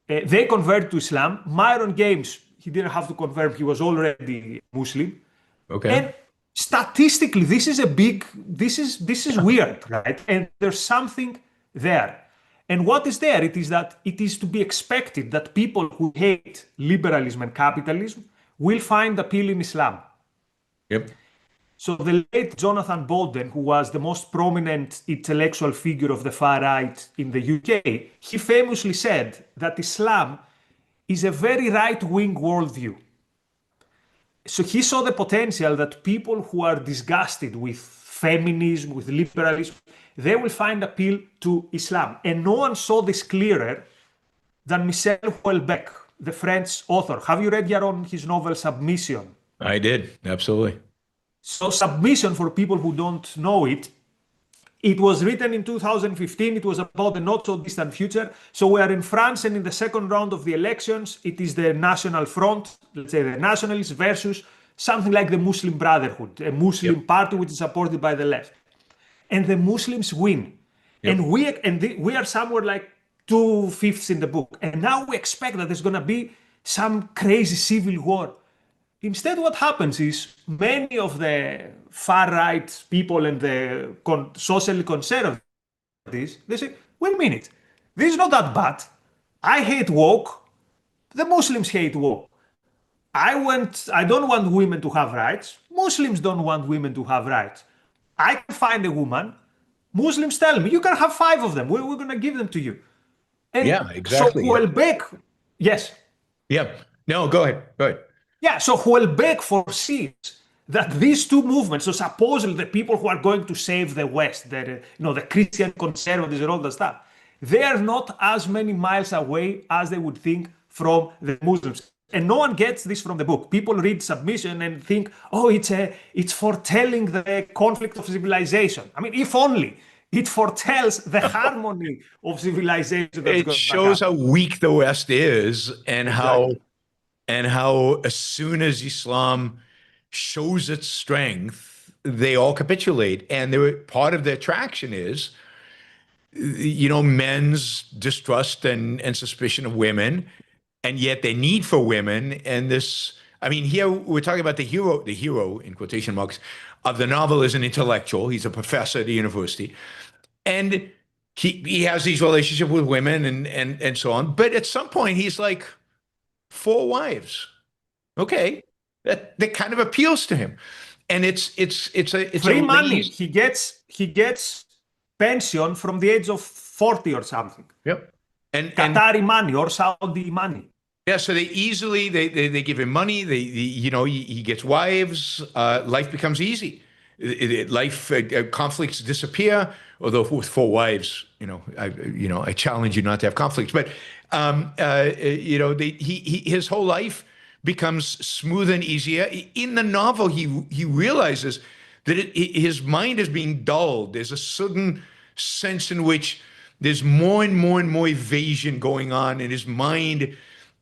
they converted to Islam. Myron Games, he didn't have to convert, he was already Muslim. Okay. And statistically, this is weird, right? And there's something there. And what is there? It is that it is to be expected that people who hate liberalism and capitalism will find appeal in Islam. Yep. So the late Jonathan Bolden, who was the most prominent intellectual figure of the far right in the UK, he famously said that Islam is a very right-wing worldview. So he saw the potential that people who are disgusted with feminism, with liberalism, they will find appeal to Islam. And no one saw this clearer than Michel Houellebecq, the French author. Have you read Yaron, his novel Submission? I did, absolutely. So Submission, for people who don't know it, it was written in 2015. It was about the not so distant future. So we are in France, and in the second round of the elections, it is the National Front, let's say the nationalists, versus something like the Muslim Brotherhood, a Muslim party which is supported by the left. And the Muslims win. And we are somewhere like 2/5 in the book. And now we expect that there's going to be some crazy civil war. Instead, what happens is many of the far-right people and the socially conservatives, they say, wait a minute, this is not that bad. I hate woke. The Muslims hate woke. I don't want women to have rights. Muslims don't want women to have rights. I can find a woman. Muslims tell me, you can have 5 of them. We're going to give them to you. And yeah, exactly. So Houellebecq, yes. Yeah. No, go ahead. Yeah, so Houellebecq foresees that these two movements, so supposedly the people who are going to save the West, the Christian conservatives and all that stuff, they are not as many miles away as they would think from the Muslims. And no one gets this from the book. People read Submission and think, oh, it's foretelling the conflict of civilization. I mean, if only it foretells the harmony of civilization that's It going to shows happen. how weak the West is and Exactly. how as soon as Islam shows its strength, they all capitulate. And part of the attraction is, men's distrust and suspicion of women, and yet their need for women. And this, I mean, here we're talking about the hero in quotation marks of the novel is an intellectual. He's a professor at the university. And he has these relationships with women and so on. But at some point, he's like, 4 wives. Okay, that kind of appeals to him, and it's Free a money. lazy. He gets pension from the age of 40 or something. Yep, and Qatari money or Saudi money. yeah, so they give him money. He gets wives. Life becomes easy. Conflicts disappear. Although with 4 wives, I challenge you not to have conflicts. But his whole life becomes smooth and easier. In the novel, he realizes that his mind is being dulled. There's a sudden sense in which there's more and more and more evasion going on, and his mind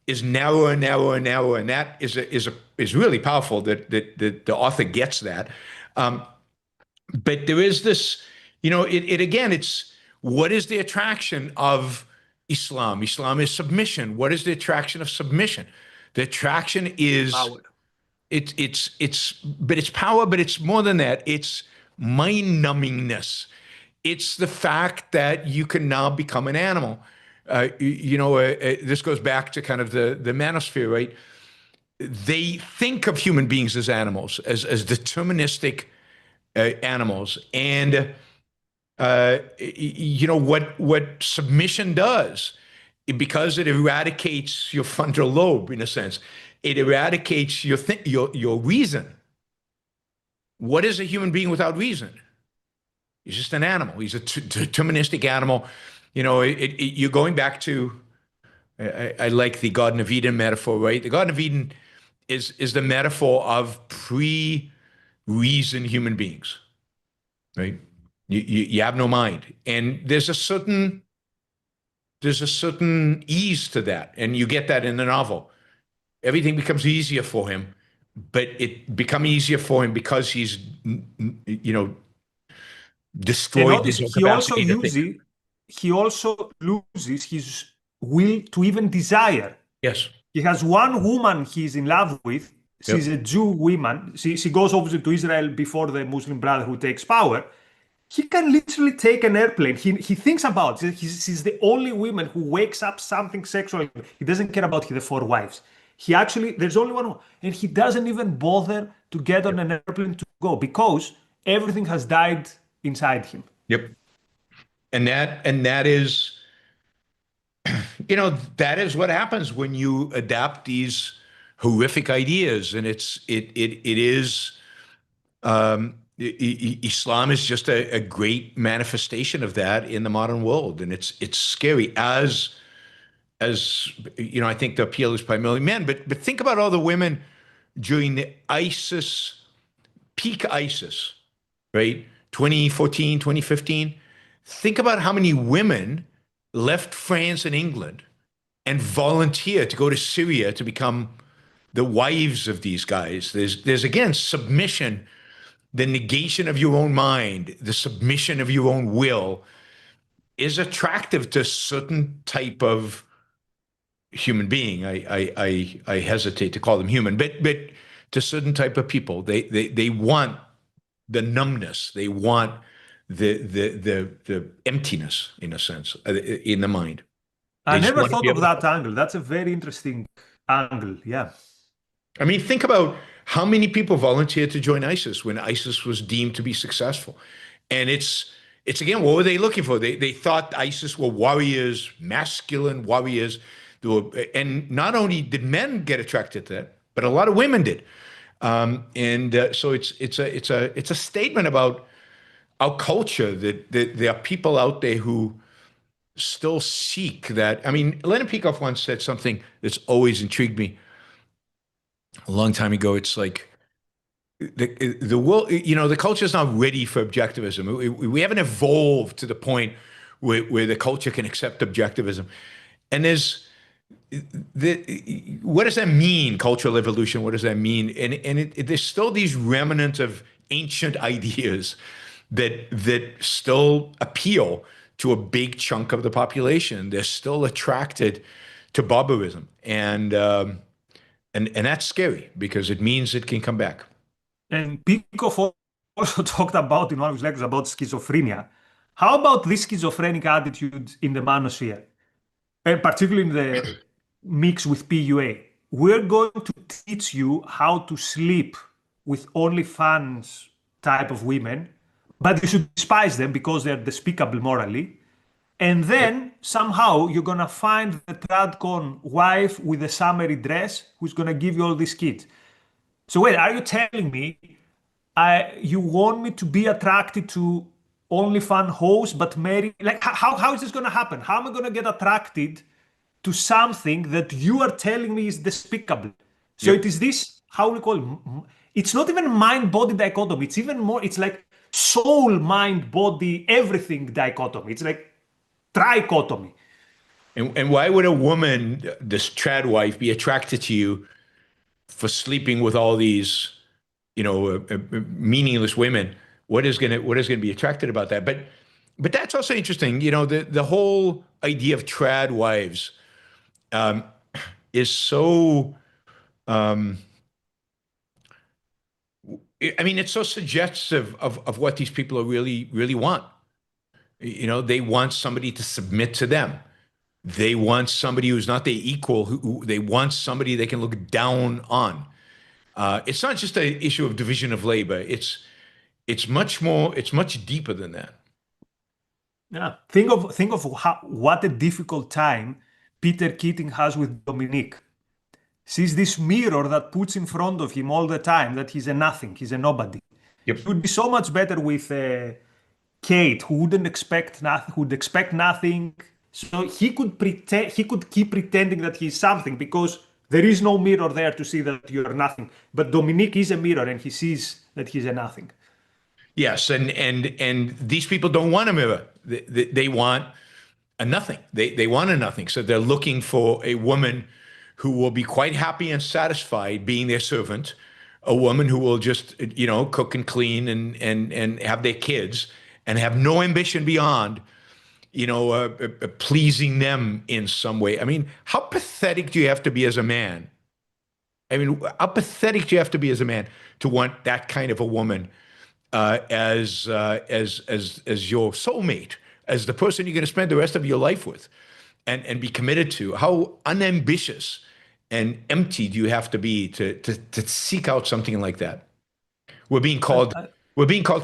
is narrower and narrower and narrower, and that is really powerful. That the author gets that. But there is this, it's what is the attraction of Islam? Islam is submission. What is the attraction of submission? The attraction is Power. but it's power, but it's more than that. It's mind numbingness. It's the fact that you can now become an animal. This goes back to kind of the Manosphere, right? They think of human beings as animals, as deterministic animals, and what submission does, because it eradicates your frontal lobe in a sense. It eradicates your reason. What is a human being without reason? He's just an animal. He's a deterministic animal. You're going back to. I like the Garden of Eden metaphor, right? The Garden of Eden is the metaphor of pre-reason human beings, right? You have no mind, and there's a certain ease to that, and you get that in the novel. Everything becomes easier for him, but it becomes easier for him because he's destroyed And notice his own capacity to think. he also loses his will to even desire. Yes. He has one woman he's in love with. She's Yep. a Jew woman. She goes obviously to Israel before the Muslim Brotherhood takes power. He can literally take an airplane. He thinks about it. She's the only woman who wakes up something sexual. He doesn't care about the 4 wives. There's only one, and he doesn't even bother to get on an airplane to go because everything has died inside him. Yep. And that is, that is what happens when you adapt these horrific ideas, and Islam is just a great manifestation of that in the modern world, and it's scary. As I think the appeal is primarily men, but think about all the women during the peak ISIS, right? 2014, 2015. Think about how many women left France and England and volunteered to go to Syria to become the wives of these guys. There's again, submission, the negation of your own mind, the submission of your own will is attractive to a certain type of human being. I hesitate to call them human, but to a certain type of people. They want the numbness. They want the emptiness, in a sense, in the mind. I They just never want to thought be of able to- that angle. That's a very interesting angle. Yeah. I mean, think about how many people volunteered to join ISIS when ISIS was deemed to be successful. And it's again, what were they looking for? They thought ISIS were warriors, masculine warriors. And not only did men get attracted to that, but a lot of women did. So it's a statement about our culture that there are people out there who still seek that. I mean, Leonard Peikoff once said something that's always intrigued me a long time ago. It's like the world, the culture is not ready for objectivism. We haven't evolved to the point where the culture can accept objectivism. And what does that mean, cultural evolution? What does that mean? And there's still these remnants of ancient ideas that still appeal to a big chunk of the population. They're still attracted to barbarism, and that's scary because it means it can come back. And Peikoff also talked about in one of his lectures about schizophrenia. How about this schizophrenic attitude in the manosphere, and particularly in the mix with PUA? We're going to teach you how to sleep with OnlyFans type of women, but you should despise them because they're despicable morally. And then somehow you're gonna find the tradcon wife with a summery dress who's gonna give you all these kids. So wait, are you telling me you want me to be attracted to OnlyFans hosts but marry? Like, how is this going to happen? How am I going to get attracted to something that you are telling me is despicable? So it is this, how we call it, it's not even mind-body dichotomy. It's even more, it's like soul, mind, body, everything dichotomy. It's like trichotomy. And why would a woman, this trad wife, be attracted to you for sleeping with all these, meaningless women? What is gonna be attracted about that? But that's also interesting. The whole idea of trad wives is so. It's so suggestive of what these people are really want. They want somebody to submit to them. They want somebody who's not their equal. Who they want somebody they can look down on. It's not just an issue of division of labor. It's much more. It's much deeper than that. Yeah. Think of what a difficult time Peter Keating has with Dominique. She's this mirror that puts in front of him all the time that he's a nothing, he's a nobody. Yep. It would be so much better with Kate, who wouldn't expect nothing, who'd expect nothing. So he could pretend, he could keep pretending that he's something because there is no mirror there to see that you're nothing. But Dominique is a mirror and he sees that he's a nothing. Yes, and these people don't want a mirror. They want a nothing. They want a nothing. So they're looking for a woman who will be quite happy and satisfied being their servant, a woman who will just, cook and clean and have their kids and have no ambition beyond, pleasing them in some way. I mean, how pathetic do you have to be as a man? How pathetic do you have to be as a man to want that kind of a woman as your soulmate, as the person you're going to spend the rest of your life with, and be committed to? How unambitious and empty do you have to be to seek out something like that? We're being called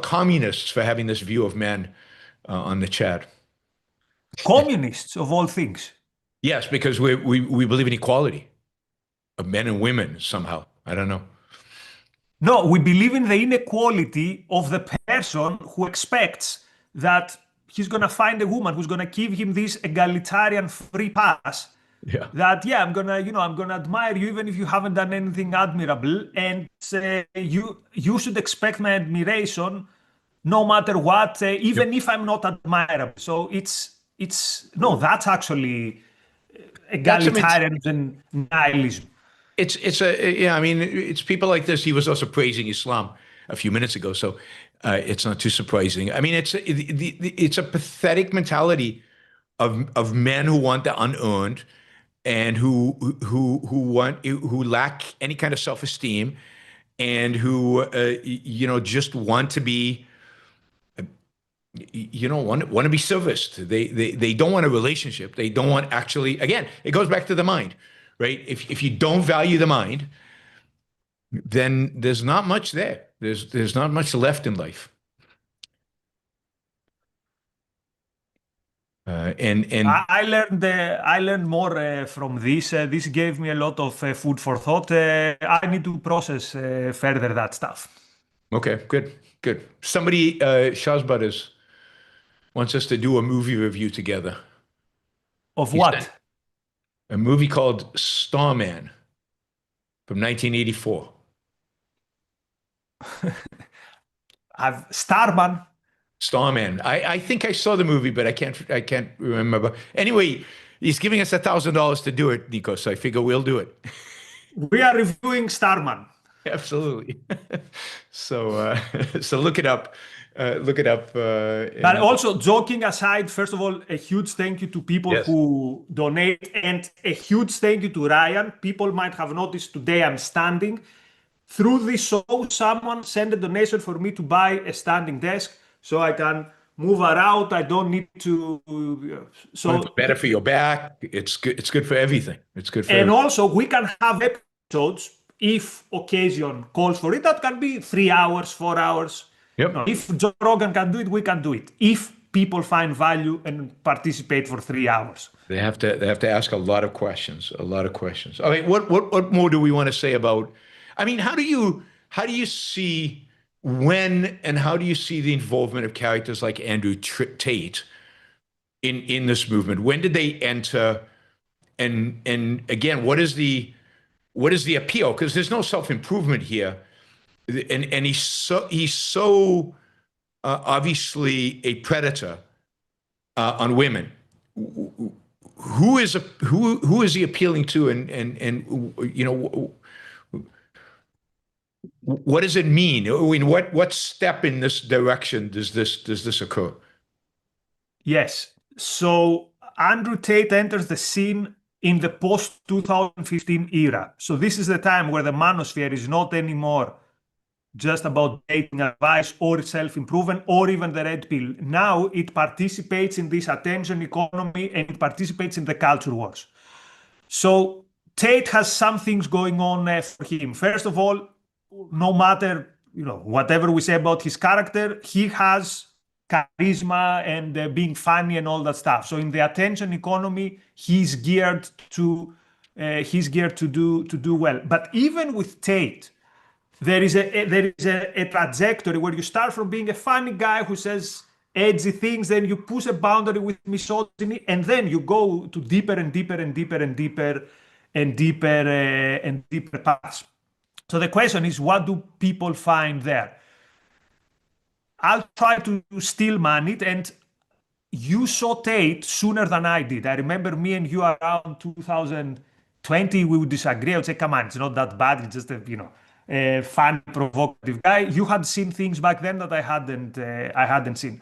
communists for having this view of men on the chat. Communists of all things. Yes, because we believe in equality of men and women somehow. I don't know. No, we believe in the inequality of the person who expects that he's going to find a woman who's going to give him this egalitarian free pass. Yeah. That, I'm gonna admire you even if you haven't done anything admirable, and you should expect my admiration no matter what, even if I'm not admirable. So that's actually egalitarianism and nihilism. It's people like this. He was also praising Islam a few minutes ago, so it's not too surprising. It's a pathetic mentality of men who want the unearned and who lack any kind of self-esteem and who just want to be want to be serviced. They don't want a relationship. They don't want actually. Again, it goes back to the mind, right? If you don't value the mind, then there's not much there. There's not much left in life. And I learned more from this. This gave me a lot of food for thought. I need to process further that stuff. okay, good. Somebody, Shaz Butters, wants us to do a movie review together. Of He what? sent a movie called Starman from 1984. Starman. Starman. I think I saw the movie, but I can't remember. Anyway, he's giving us $1,000 to do it, Nikos. So I figure we'll do it. We are reviewing Starman. Absolutely. So so look it up. Look it up. But also, joking aside, first of all, a huge thank you to people Yes. who donate, and a huge thank you to Ryan. People might have noticed today I'm standing. Through this show, someone sent a donation for me to buy a standing desk so I can move around. I don't need to. It's better for your back. It's good. It's good for everything. It's good for And everything. also, we can have episodes if occasion calls for it. That can be 3 hours, 4 hours. Yep. If Joe Rogan can do it, we can do it. If people find value and participate for 3 hours. They have to ask a lot of questions. A lot of questions. All right. What more do we want to say about? I mean, how do you see when and how do you see the involvement of characters like Andrew Tate in this movement? When did they enter? And again, what is the appeal? Because there's no self-improvement here, and he's so obviously a predator on women. Who is he appealing to, and you know, what does it mean? I mean, what step in this direction does this occur? Yes. So Andrew Tate enters the scene in the post-2015 era. So this is the time where the Manosphere is not anymore just about dating advice or self-improvement or even the red pill. Now it participates in this attention economy and it participates in the culture wars. So Tate has some things going on for him. First of all, no matter whatever we say about his character, he has charisma and being funny and all that stuff. So in the attention economy, he's geared to do well. But even with Tate, there is a trajectory where you start from being a funny guy who says edgy things, then you push a boundary with misogyny, and then you go to deeper and deeper and deeper and deeper and deeper and deeper paths. So the question is, what do people find there? I'll try to stillman it, and you saw Tate sooner than I did. I remember me and you around 2020, we would disagree. I would say, come on, it's not that bad. It's just a fun, provocative guy. You had seen things back then that I hadn't seen.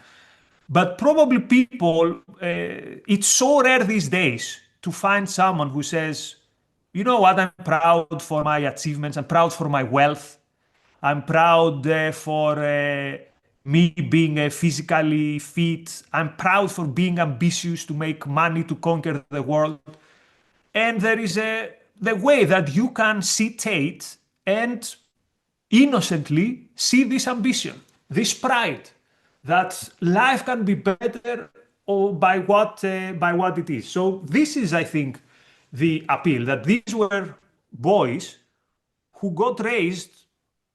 But probably people, it's so rare these days to find someone who says, you know what, I'm proud for my achievements. I'm proud for my wealth. I'm proud for me being physically fit. I'm proud for being ambitious to make money to conquer the world. And there is the way that you can see Tate and innocently see this ambition, this pride, that life can be better by what it is. So this is, I think, the appeal, that these were boys who got raised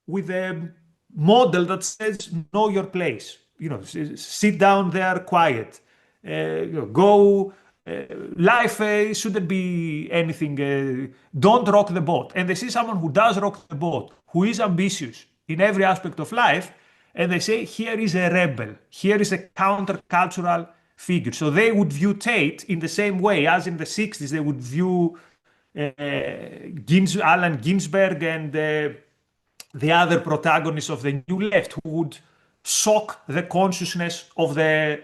with a model that says, know your place, sit down there quiet, go, life shouldn't be anything, don't rock the boat. And they see someone who does rock the boat, who is ambitious in every aspect of life, and they say, here is a rebel, here is a countercultural figure. So they would view Tate in the same way as in the 60s, they would view Allen Ginsberg and the other protagonists of the New Left, who would shock the consciousness of the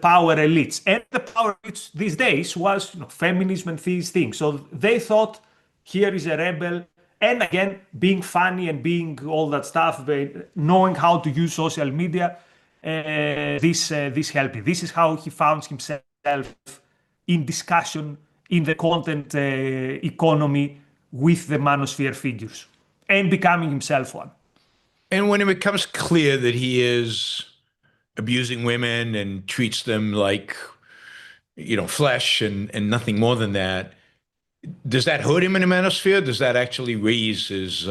power elites. And the power elites these days was feminism and these things. So they thought, here is a rebel. And again, being funny and being all that stuff, knowing how to use social media, this helped him. This is how he found himself in discussion in the content economy with the Manosphere figures and becoming himself one. And when it becomes clear that he is abusing women and treats them like flesh and nothing more than that. Does that hurt him in the manosphere? Does that actually raise his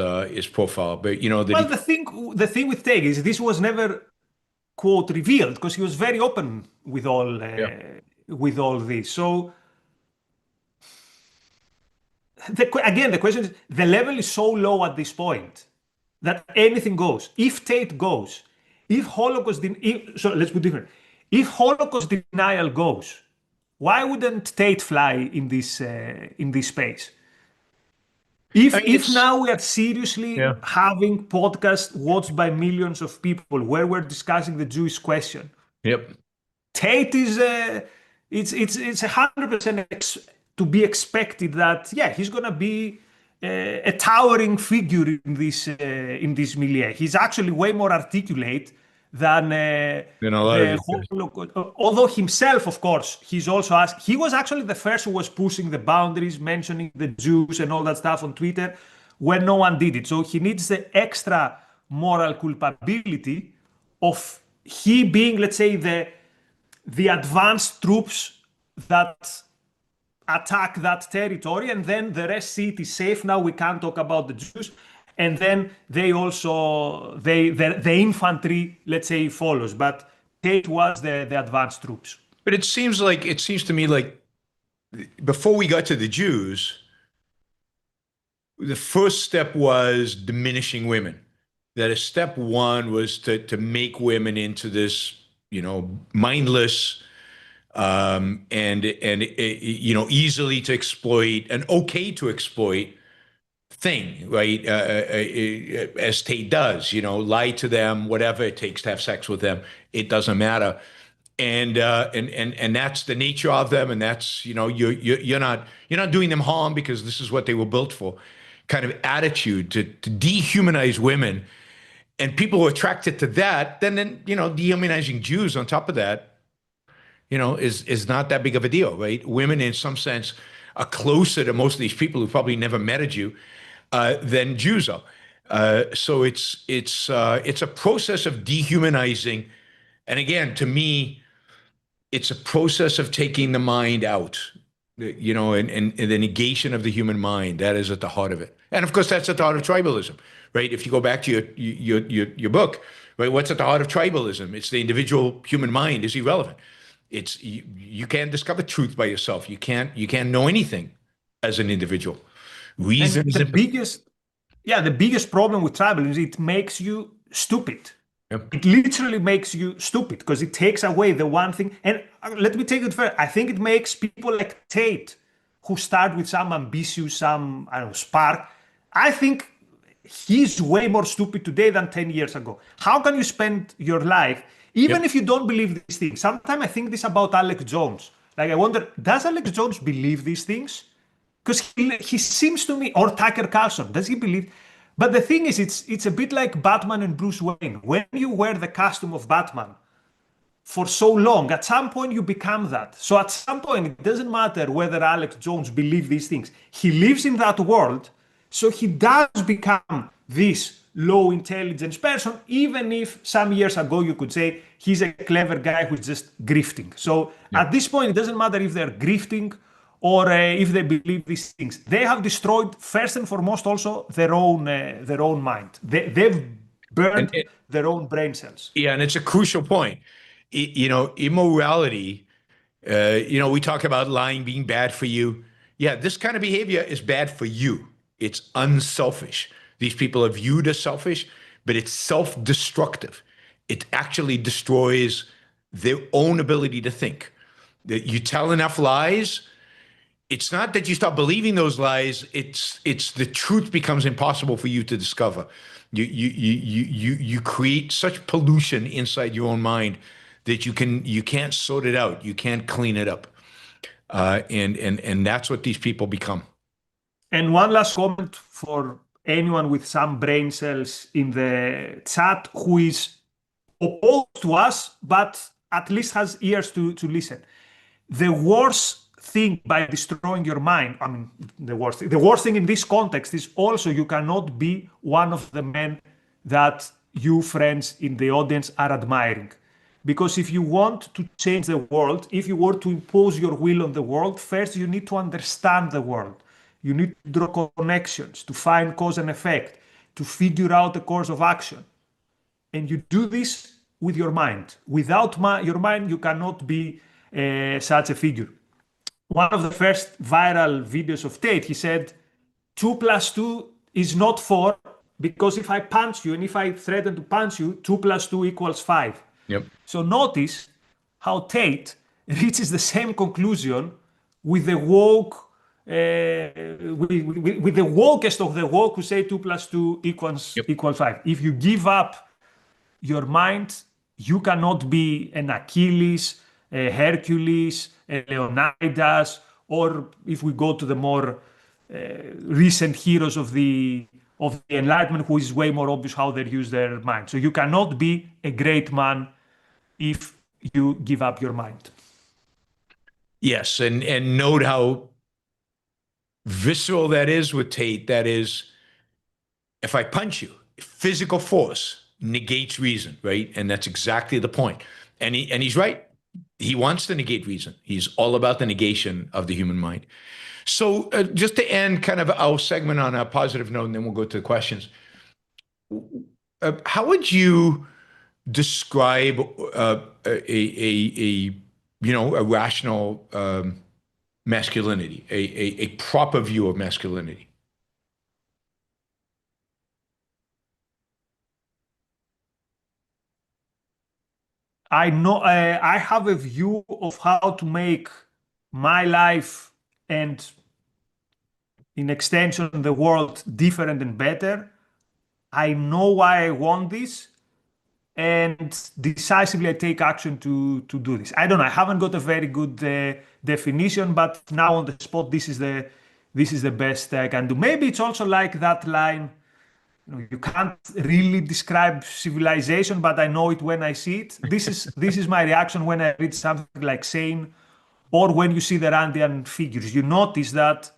profile? But that Well, the thing with Tate is this was never quote revealed because he was very open with all this. So again, the question is the level is so low at this point that anything goes. If Tate goes, if Holocaust, so let's put it different. If Holocaust denial goes, why wouldn't Tate fly in this space? If now we are seriously having podcasts watched by millions of people where we're discussing the Jewish question, Tate is it's 100% to be expected that he's gonna be a towering figure in this milieu. He's actually way more articulate than a lot of Holocaust. Although himself, of course, he was actually the first who was pushing the boundaries, mentioning the Jews and all that stuff on Twitter when no one did it. So he needs the extra moral culpability of he being, let's say, the advanced troops that attack that territory, and then the rest see it is safe. Now we can't talk about the Jews. And then they also, the infantry, let's say, follows. But Tate was the advanced troops. But it seems to me like before we got to the Jews, the first step was diminishing women. That a step one was to make women into this, mindless and easily to exploit and okay to exploit thing, right? As Tate does, lie to them, whatever it takes to have sex with them, it doesn't matter, and that's the nature of them, and that's you're not doing them harm because this is what they were built for, kind of attitude to dehumanize women, and people who are attracted to that, then dehumanizing Jews on top of that, is not that big of a deal, right? Women, in some sense, are closer to most of these people who probably never met a Jew than Jews are. So it's a process of dehumanizing, and again, to me, it's a process of taking the mind out, and the negation of the human mind. That is at the heart of it, and of course, that's at the heart of tribalism, right? If you go back to your book, right, what's at the heart of tribalism? It's the individual human mind is irrelevant. It's you can't discover truth by yourself. You can't know anything as an individual. Reason is the biggest problem with tribalism is it makes you stupid. It literally makes you stupid because it takes away the one thing. And let me take it further. I think it makes people like Tate, who start with some ambitious, spark. I think he's way more stupid today than 10 years ago. How can you spend your life, even if you don't believe these things? Sometimes I think this about Alex Jones. Like, I wonder, does Alex Jones believe these things? Because he seems to me, or Tucker Carlson, does he believe? But the thing is, it's a bit like Batman and Bruce Wayne. When you wear the costume of Batman for so long, at some point you become that. So at some point, it doesn't matter whether Alex Jones believes these things. He lives in that world, so he does become this low intelligence person, even if some years ago you could say he's a clever guy who's just grifting. So at this point, it doesn't matter if they're grifting or if they believe these things. They have destroyed, first and foremost, also their own mind. They've burned their own brain cells. Yeah, and it's a crucial point. Immorality, we talk about lying being bad for you. Yeah, this kind of behavior is bad for you. It's unselfish. These people are viewed as selfish, but it's self-destructive. It actually destroys their own ability to think. That you tell enough lies, it's not that you stop believing those lies. It's the truth becomes impossible for you to discover. You create such pollution inside your own mind that you can't sort it out. You can't clean it up, and that's what these people become. And one last comment for anyone with some brain cells in the chat who is opposed to us, but at least has ears to listen. The worst thing by destroying your mind, the worst thing in this context is also you cannot be one of the men that you friends in the audience are admiring. Because if you want to change the world, if you were to impose your will on the world, first you need to understand the world. You need to draw connections, to find cause and effect, to figure out the course of action. And you do this with your mind. Without your mind, you cannot be such a figure. One of the first viral videos of Tate, he said, 2 plus 2 is not 4, because if I punch you and if I threaten to punch you, 2 plus 2 equals 5. Yep. So notice how Tate reaches the same conclusion with the woke, with the wokest of the woke who say 2 plus 2 equals 5. If you give up your mind, you cannot be an Achilles, a Hercules, a Leonidas, or if we go to the more recent heroes of the Enlightenment, who is way more obvious how they use their mind. So you cannot be a great man if you give up your mind. Yes, and note how visceral that is with Tate. That is, if I punch you, physical force negates reason, right? And that's exactly the point. And he's right. He wants to negate reason. He's all about the negation of the human mind. So just to end kind of our segment on a positive note, and then we'll go to the questions. How would you describe a rational masculinity, a proper view of masculinity? I know I have a view of how to make my life and in extension the world different and better. I know why I want this, and decisively I take action to do this. I don't know. I haven't got a very good definition, but now on the spot, this is the best I can do. Maybe it's also like that line. You can't really describe civilization, but I know it when I see it. This is my reaction when I read something like Sane, or when you see the Randian figures. You notice that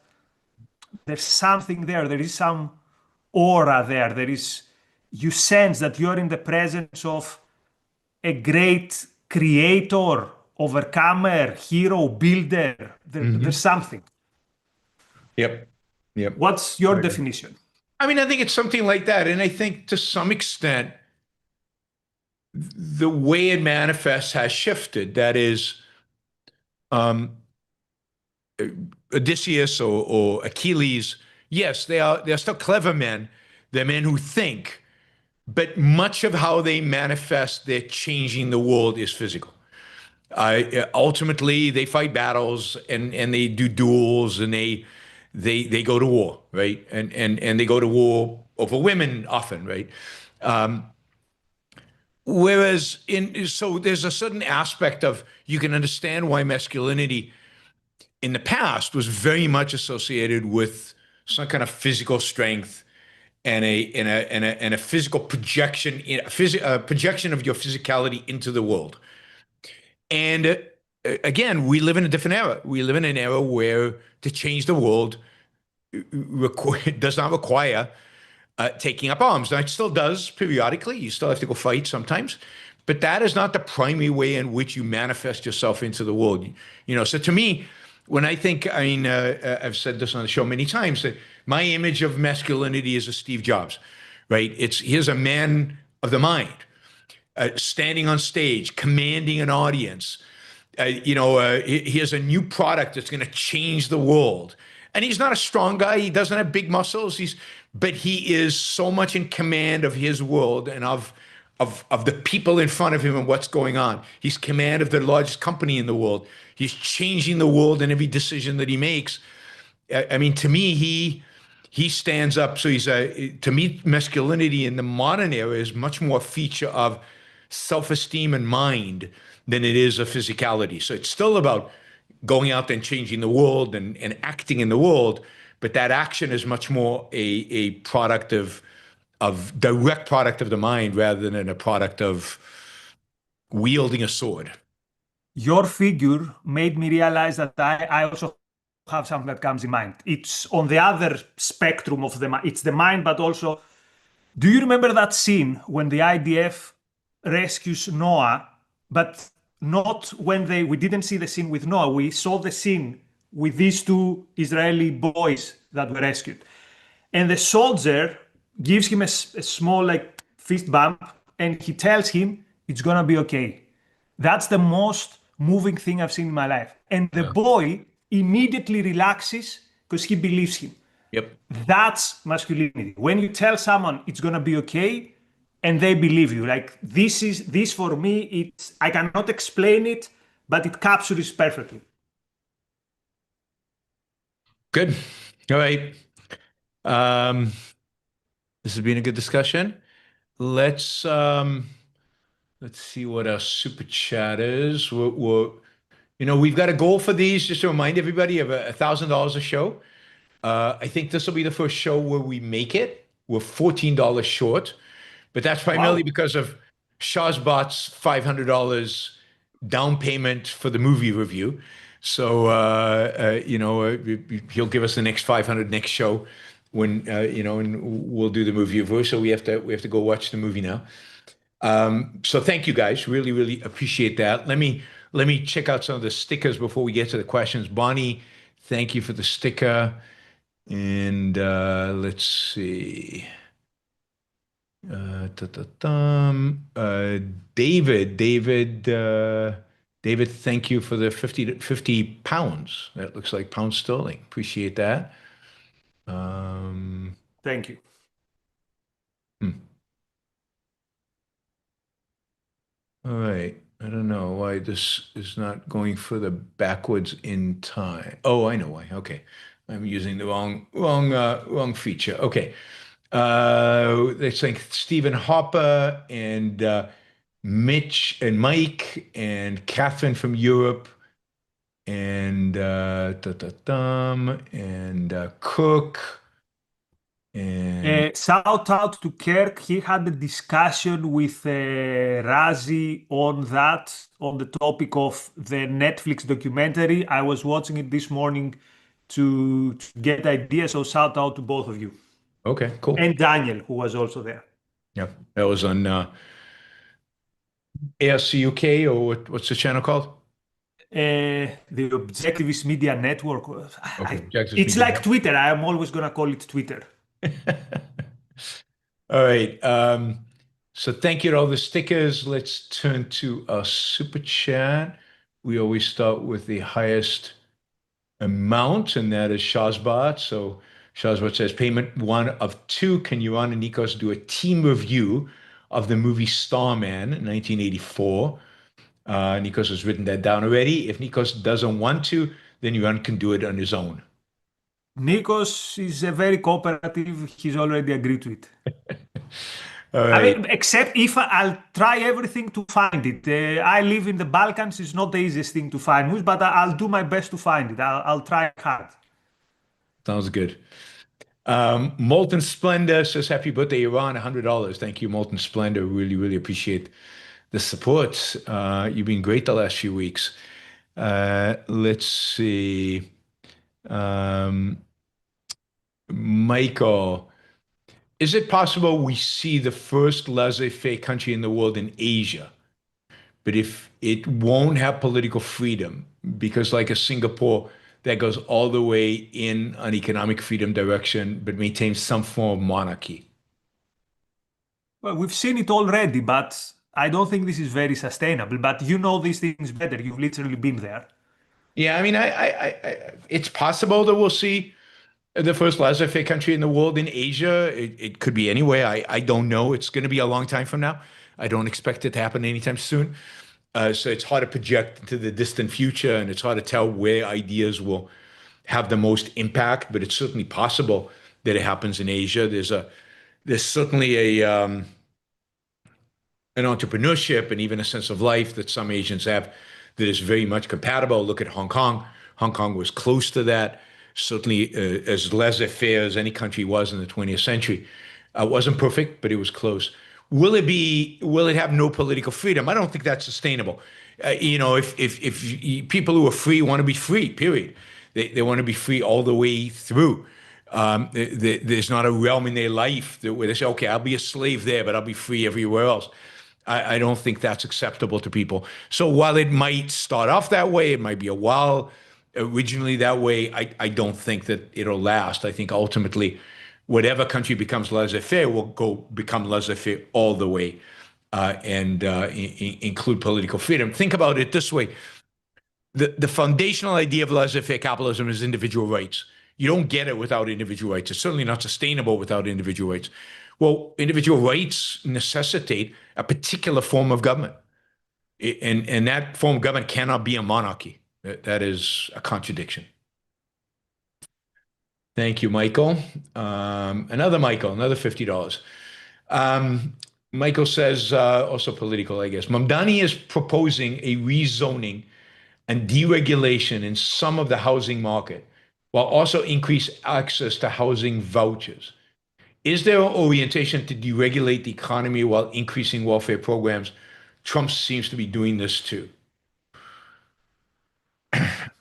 there's something there. There is some aura there. You sense that you're in the presence of a great creator, overcomer, hero, builder. There's something. Yep. What's your definition? I mean, I think it's something like that. And I think to some extent, the way it manifests has shifted. That is, Odysseus or Achilles, yes, they're still clever men. They're men who think, but much of how they manifest their changing the world is physical. Ultimately, they fight battles and they do duels and they go to war, right? And they go to war over women often, right? Whereas so there's a certain aspect of, you can understand why masculinity in the past was very much associated with some kind of physical strength and a physical projection, a projection of your physicality into the world. And again, we live in a different era. We live in an era where to change the world does not require taking up arms. Now, it still does periodically. You still have to go fight sometimes. But that is not the primary way in which you manifest yourself into the world. So to me, when I think, I've said this on the show many times, that my image of masculinity is a Steve Jobs, right? Here's a man of the mind, standing on stage, commanding an audience. Here's a new product that's going to change the world. And he's not a strong guy. He doesn't have big muscles. But he is so much in command of his world and of the people in front of him and what's going on. He's command of the largest company in the world. He's changing the world in every decision that he makes. I mean, to me, he stands up. So to me, masculinity in the modern era is much more a feature of self-esteem and mind than it is a physicality. So it's still about going out and changing the world and acting in the world, but that action is much more a product of direct product of the mind rather than a product of wielding a sword. Your figure made me realize that I also have something that comes in mind. It's on the other spectrum of the mind. It's the mind, but also, do you remember that scene when the IDF rescues Noah but not when we didn't see the scene with Noah. We saw the scene with these two Israeli boys that were rescued. And the soldier gives him a small like fist bump and he tells him it's gonna be okay. That's the most moving thing I've seen in my life. And the Yeah. boy immediately relaxes because he believes him. Yep. That's masculinity. When you tell someone it's gonna be okay and they believe you. Like this for me, I cannot explain it, but it captures perfectly. Good. All right. Um, this has been a good discussion. Let's see what our super chat is. We've got a goal for these. Just to remind everybody of $1,000 a show. I think this will be the first show where we make it. We're $14 short, but that's primarily Wow. because of Shazbot's $500 down payment for the movie review. So he'll give us the next 500 next show when and we'll do the movie review. So we have to go watch the movie now. So thank you guys. Really, really appreciate that. Let me check out some of the stickers before we get to the questions. Bonnie, thank you for the sticker. And let's see. David, thank you for the 50 pounds. That looks like pound sterling. Appreciate that. Thank you. All right. I don't know why this is not going further backwards in time. Oh, I know why. Okay. I'm using the wrong feature. Okay. Let's think Stephen Hopper and Mitch and Mike and Catherine from Europe and Cook and Shout out to Kirk. He had a discussion with Razi on the topic of the Netflix documentary. I was watching it this morning to get ideas. So shout out to both of you. okay, cool. And Daniel, who was also there. Yeah, that was on ASCUK or what's the channel called? The Objectivist Media Network. Okay, Jackson's It's Media like Network. Twitter. I am always gonna call it Twitter. All right. So thank you to all the stickers. Let's turn to our super chat. We always start with the highest amount, and that is Shazbot. So Shazbot says, payment one of two. Can Yaron and Nikos do a team review of the movie Starman, 1984? Nikos has written that down already. If Nikos doesn't want to, then Yaron can do it on his own. Nikos is a very cooperative. He's already agreed to it. All I right. mean, except if I'll try everything to find it. I live in the Balkans. It's not the easiest thing to find news, but I'll do my best to find it. I'll try hard. Sounds good. Molten Splendor says, happy birthday, Iran, $100. Thank you, Molten Splendor. Really, really appreciate the support. You've been great the last few weeks. Let's see. Michael, is it possible we see the first laissez-faire country in the world in Asia? But if it won't have political freedom, because like a Singapore that goes all the way in an economic freedom direction, but maintains some form of monarchy. Well, we've seen it already, but I don't think this is very sustainable. But you know these things better. You've literally been there. Yeah, I mean, it's possible that we'll see the first laissez-faire country in the world in Asia. It could be anywhere. I don't know. It's going to be a long time from now. I don't expect it to happen anytime soon. So it's hard to project into the distant future, and it's hard to tell where ideas will have the most impact. But it's certainly possible that it happens in Asia. There's certainly an entrepreneurship and even a sense of life that some Asians have that is very much compatible. Look at Hong Kong. Hong Kong was close to that, certainly as laissez-faire as any country was in the 20th century. It wasn't perfect, but it was close. Will it have no political freedom? I don't think that's sustainable. If people who are free want to be free, period. They want to be free all the way through. There's not a realm in their life where they say, okay, I'll be a slave there, but I'll be free everywhere else. I don't think that's acceptable to people. So while it might start off that way, it might be a while originally that way, I don't think that it'll last. I think ultimately, whatever country becomes laissez-faire will become laissez-faire all the way, and include political freedom. Think about it this way. The foundational idea of laissez-faire capitalism is individual rights. You don't get it without individual rights. It's certainly not sustainable without individual rights. Well, individual rights necessitate a particular form of government. And that form of government cannot be a monarchy. That is a contradiction. Thank you, Michael. Another $50. Michael says, also political, I guess. Mamdani is proposing a rezoning and deregulation in some of the housing market, while also increase access to housing vouchers. Is there an orientation to deregulate the economy while increasing welfare programs? Trump seems to be doing this too.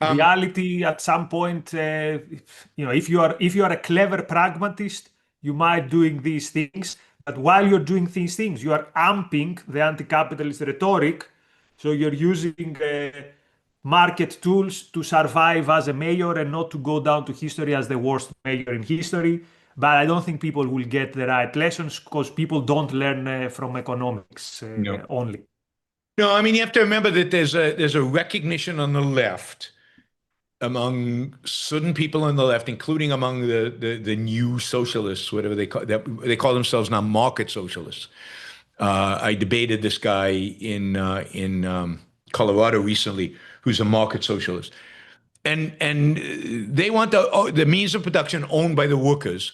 Reality, at some point, if you are a clever pragmatist, you might doing these things. But while you're doing these things, you are amping the anti-capitalist rhetoric. So you're using market tools to survive as a mayor and not to go down to history as the worst mayor in history. But I don't think people will get the right lessons because people don't learn from economics only. No, I mean, you have to remember that there's a recognition on the left, among certain people on the left, including among the new socialists, whatever they call themselves now, market socialists. I debated this guy in Colorado recently, who's a market socialist, and they want the means of production owned by the workers,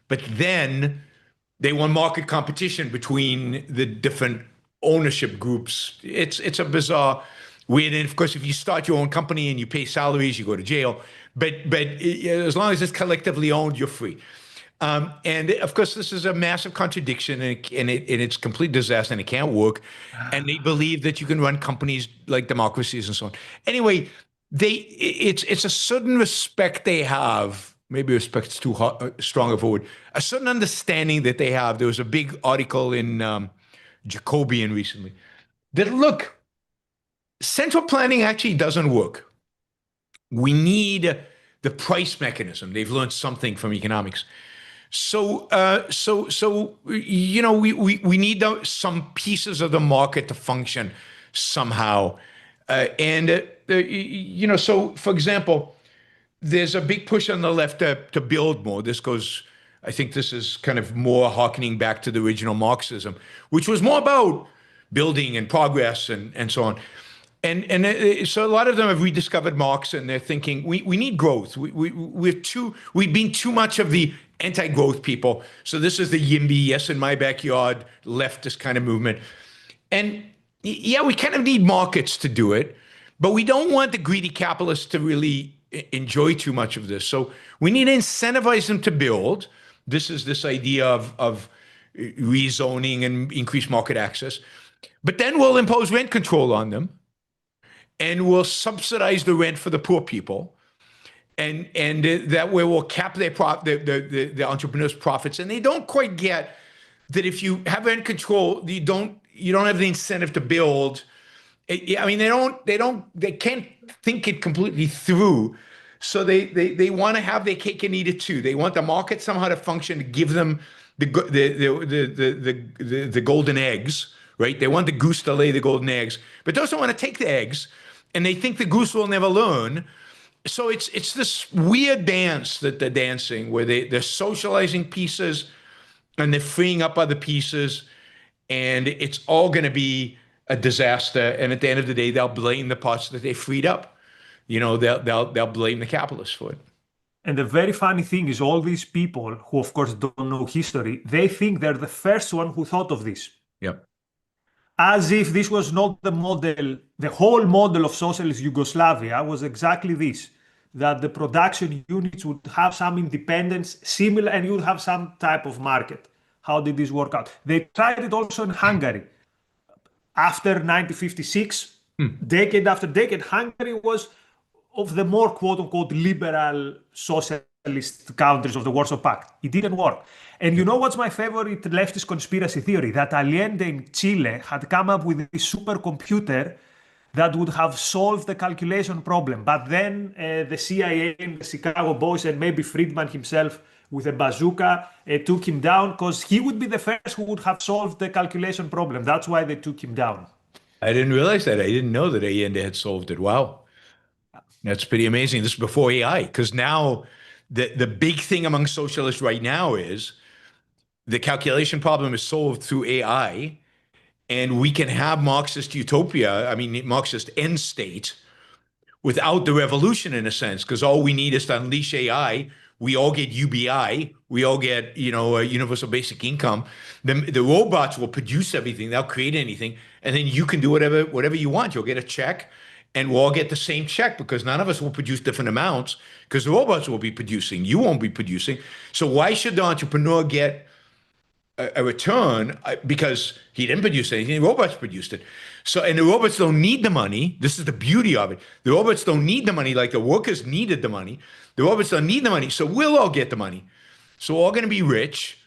but then they want market competition between the different ownership groups. It's a bizarre, weird. And of course, if you start your own company and you pay salaries, you go to jail. But as long as it's collectively owned, you're free. And of course, this is a massive contradiction, and it's a complete disaster, and it can't work. And they believe that you can run companies like democracies and so on. Anyway, it's a certain respect they have. Maybe respect's too strong of a word. A certain understanding that they have. There was a big article in Jacobian recently that, look, central planning actually doesn't work. We need the price mechanism. They've learned something from economics. So we need some pieces of the market to function somehow. So for example, there's a big push on the left to build more. I think this is kind of more harkening back to the original Marxism, which was more about building and progress and so on. So a lot of them have rediscovered Marx, and they're thinking we need growth. We've been too much of the anti-growth people. So this is the YIMBY, yes, in my backyard, leftist kind of movement. And yeah, we kind of need markets to do it, but we don't want the greedy capitalists to really enjoy too much of this. So we need to incentivize them to build. This is this idea of rezoning and increased market access. But then we'll impose rent control on them, and we'll subsidize the rent for the poor people. And that way we'll cap the entrepreneurs' profits. And they don't quite get that if you have rent control, you don't have the incentive to build. I mean, they can't think it completely through. So they want to have their cake and eat it too. They want the market somehow to function, to give them the golden eggs, right? They want the goose to lay the golden eggs, but they also want to take the eggs, and they think the goose will never learn. So it's this weird dance that they're dancing, where they're socializing pieces and they're freeing up other pieces, and it's all going to be a disaster. And at the end of the day, they'll blame the parts that they freed up. They'll blame the capitalists for it. And the very funny thing is, all these people who, of course, don't know history, they think they're the first one who thought of this. Yep. As if this was not the model. The whole model of socialist Yugoslavia was exactly this, that the production units would have some independence, similar, and you would have some type of market. How did this work out? They tried it also in Hungary. After 1956, decade after decade, Hungary was of the more quote-unquote liberal socialist socialist countries of the Warsaw Pact. It didn't work. And you know what's my favorite leftist conspiracy theory? That Allende in Chile had come up with a supercomputer that would have solved the calculation problem. But then the CIA and the Chicago boys and maybe Friedman himself with a bazooka took him down because he would be the first who would have solved the calculation problem. That's why they took him down. I didn't realize that. I didn't know that Allende had solved it. Wow. That's pretty amazing. This is before AI, because now the big thing among socialists right now is the calculation problem is solved through AI, and we can have Marxist utopia, I mean, Marxist end state, without the revolution in a sense, because all we need is to unleash AI. We all get UBI. We all get, a universal basic income. The robots will produce everything. They'll create anything. And then you can do whatever you want. You'll get a check and we'll all get the same check because none of us will produce different amounts because the robots will be producing. You won't be producing. So why should the entrepreneur get a return? Because he didn't produce anything. The robots produced it. So, and the robots don't need the money. This is the beauty of it. The robots don't need the money like the workers needed the money. The robots don't need the money. So we'll all get the money. So we're all going to be rich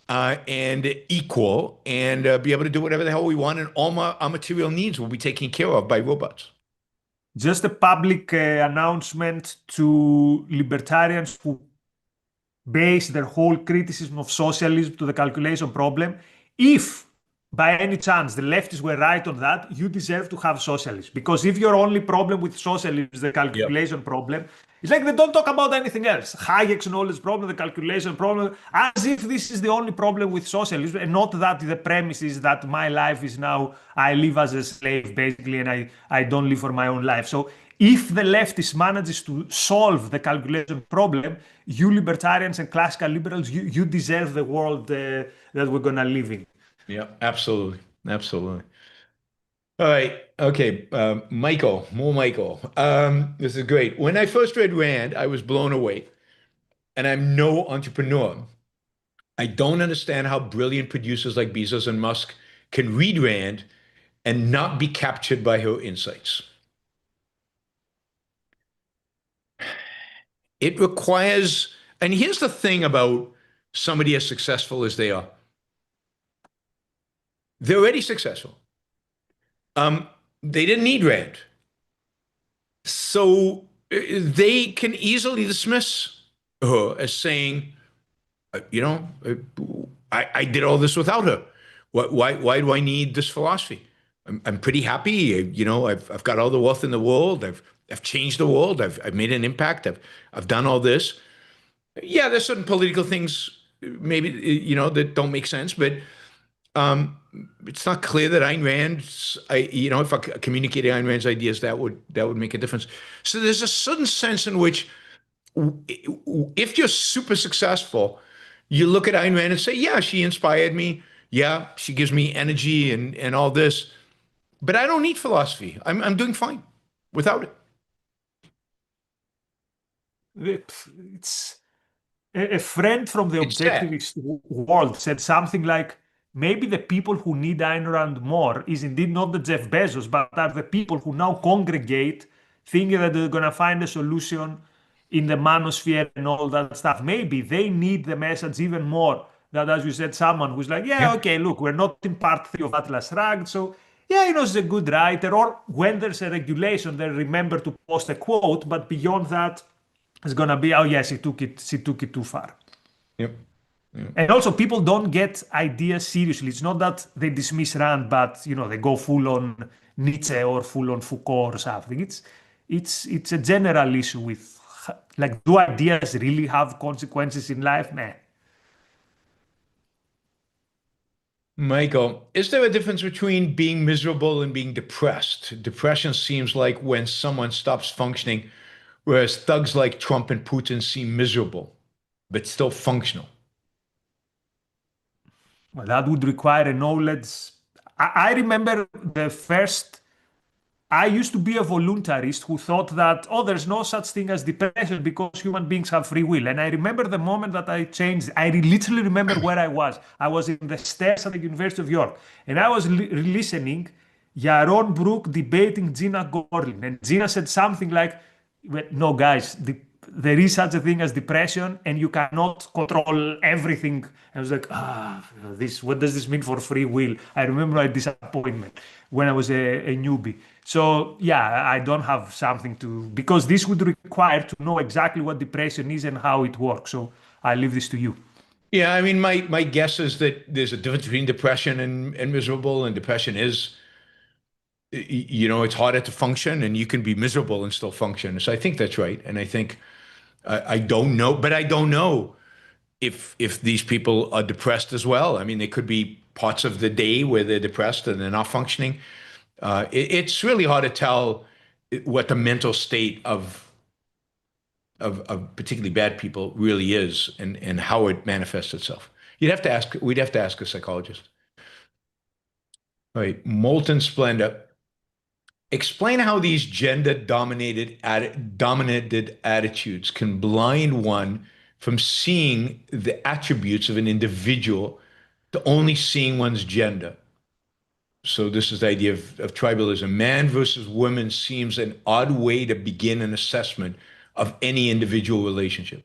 and equal and be able to do whatever the hell we want. And all our material needs will be taken care of by robots. Just a public announcement to libertarians who base their whole criticism of socialism to the calculation problem. If by any chance the leftists were right on that, you deserve to have socialism. Because if your only problem with socialism is the calculation problem, it's like they don't talk about anything else. Hayek's knowledge problem, the calculation problem, as if this is the only problem with socialism, and not that the premise is that my life is now, I live as a slave, basically, and I don't live for my own life. So if the leftist manages to solve the calculation problem, you libertarians and classical liberals, you deserve the world that we're going to live in. Yeah, absolutely. Absolutely. All right. Okay. Michael, more Michael. This is great. When I first read Rand, I was blown away. And I'm no entrepreneur. I don't understand how brilliant producers like Bezos and Musk can read Rand and not be captured by her insights. It requires, and here's the thing about somebody as successful as they are. They're already successful. They didn't need Rand. So they can easily dismiss her as saying, I did all this without her. Why do I need this philosophy? I'm pretty happy. I've got all the wealth in the world. I've changed the world. I've made an impact. I've done all this. Yeah, there's certain political things maybe that don't make sense, but it's not clear that Ayn Rand's, if I communicated Ayn Rand's ideas, that would make a difference. So there's a certain sense in which, if you're super successful, you look at Ayn Rand and say, yeah, she inspired me. Yeah, she gives me energy and all this, but I don't need philosophy. I'm doing fine without it. It's a friend from the objectivist world said something like, maybe the people who need Ayn Rand more is indeed not the Jeff Bezos, but are the people who now congregate thinking that they're going to find a solution in the manosphere and all that stuff. Maybe they need the message even more than, as you said, someone who's like, okay, look, we're not in part 3 of Atlas Shrugged, so he's a good writer. Or when there's a regulation, they remember to post a quote, but beyond that, it's going to be, she took it too far. Yep. Yeah. And also, people don't get ideas seriously. It's not that they dismiss Rand, but they go full on Nietzsche or full on Foucault or something. It's a general issue with, like, do ideas really have consequences in life? Nah. Michael, is there a difference between being miserable and being depressed? Depression seems like when someone stops functioning, whereas thugs like Trump and Putin seem miserable, but still functional. Well, that would require a knowledge. I remember I used to be a voluntarist who thought that, there's no such thing as depression because human beings have free will. And I remember the moment that I changed. I literally remember where I was. I was in the stairs at the University of York. And I was listening Yaron Brook debating Gina Gorlin. And Gina said something like, no, guys, there is such a thing as depression, and you cannot control everything. I was like, what does this mean for free will? I remember my disappointment when I was a newbie. So yeah, I don't have something to, because this would require to know exactly what depression is and how it works. So I leave this to you. Yeah, I mean, my guess is that there's a difference between depression and miserable, and depression is, it's harder to function, and you can be miserable and still function. So I think that's right. And I think I don't know, but I don't know if these people are depressed as well. I mean, there could be parts of the day where they're depressed and they're not functioning. It's really hard to tell what the mental state of particularly bad people really is, and how it manifests itself. We'd have to ask a psychologist. All right, Molten Splendor. Explain how these gender-dominated attitudes can blind one from seeing the attributes of an individual to only seeing one's gender. So this is the idea of tribalism. Man versus woman seems an odd way to begin an assessment of any individual relationship.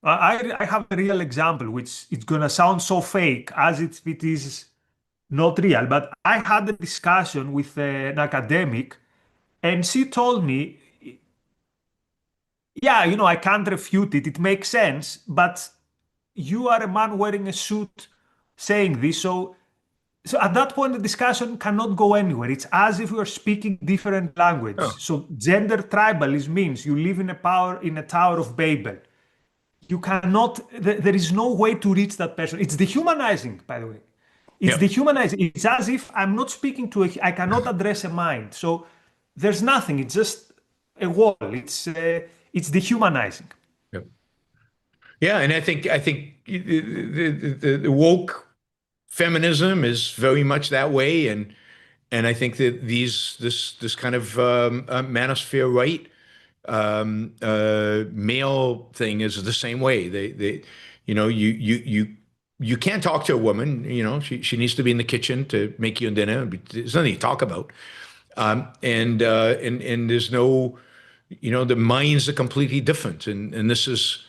I have a real example, which it's gonna sound so fake as it is not real, but I had a discussion with an academic, and she told me, yeah, I can't refute it. It makes sense, but you are a man wearing a suit saying this. So at that point, the discussion cannot go anywhere. It's as if we are speaking different language. Oh. So gender tribalism means you live in a Tower of Babel. You cannot, there is no way to reach that person. It's dehumanizing, by the way. It's dehumanizing. It's as if I'm not speaking I cannot address a mind. So there's nothing. It's just a wall. It's dehumanizing. Yep. Yeah, and I think the woke feminism is very much that way, and I think that this kind of manosphere right male thing is the same way. You can't talk to a woman. She needs to be in the kitchen to make you dinner. There's nothing to talk about, and there's no, the minds are completely different, and this is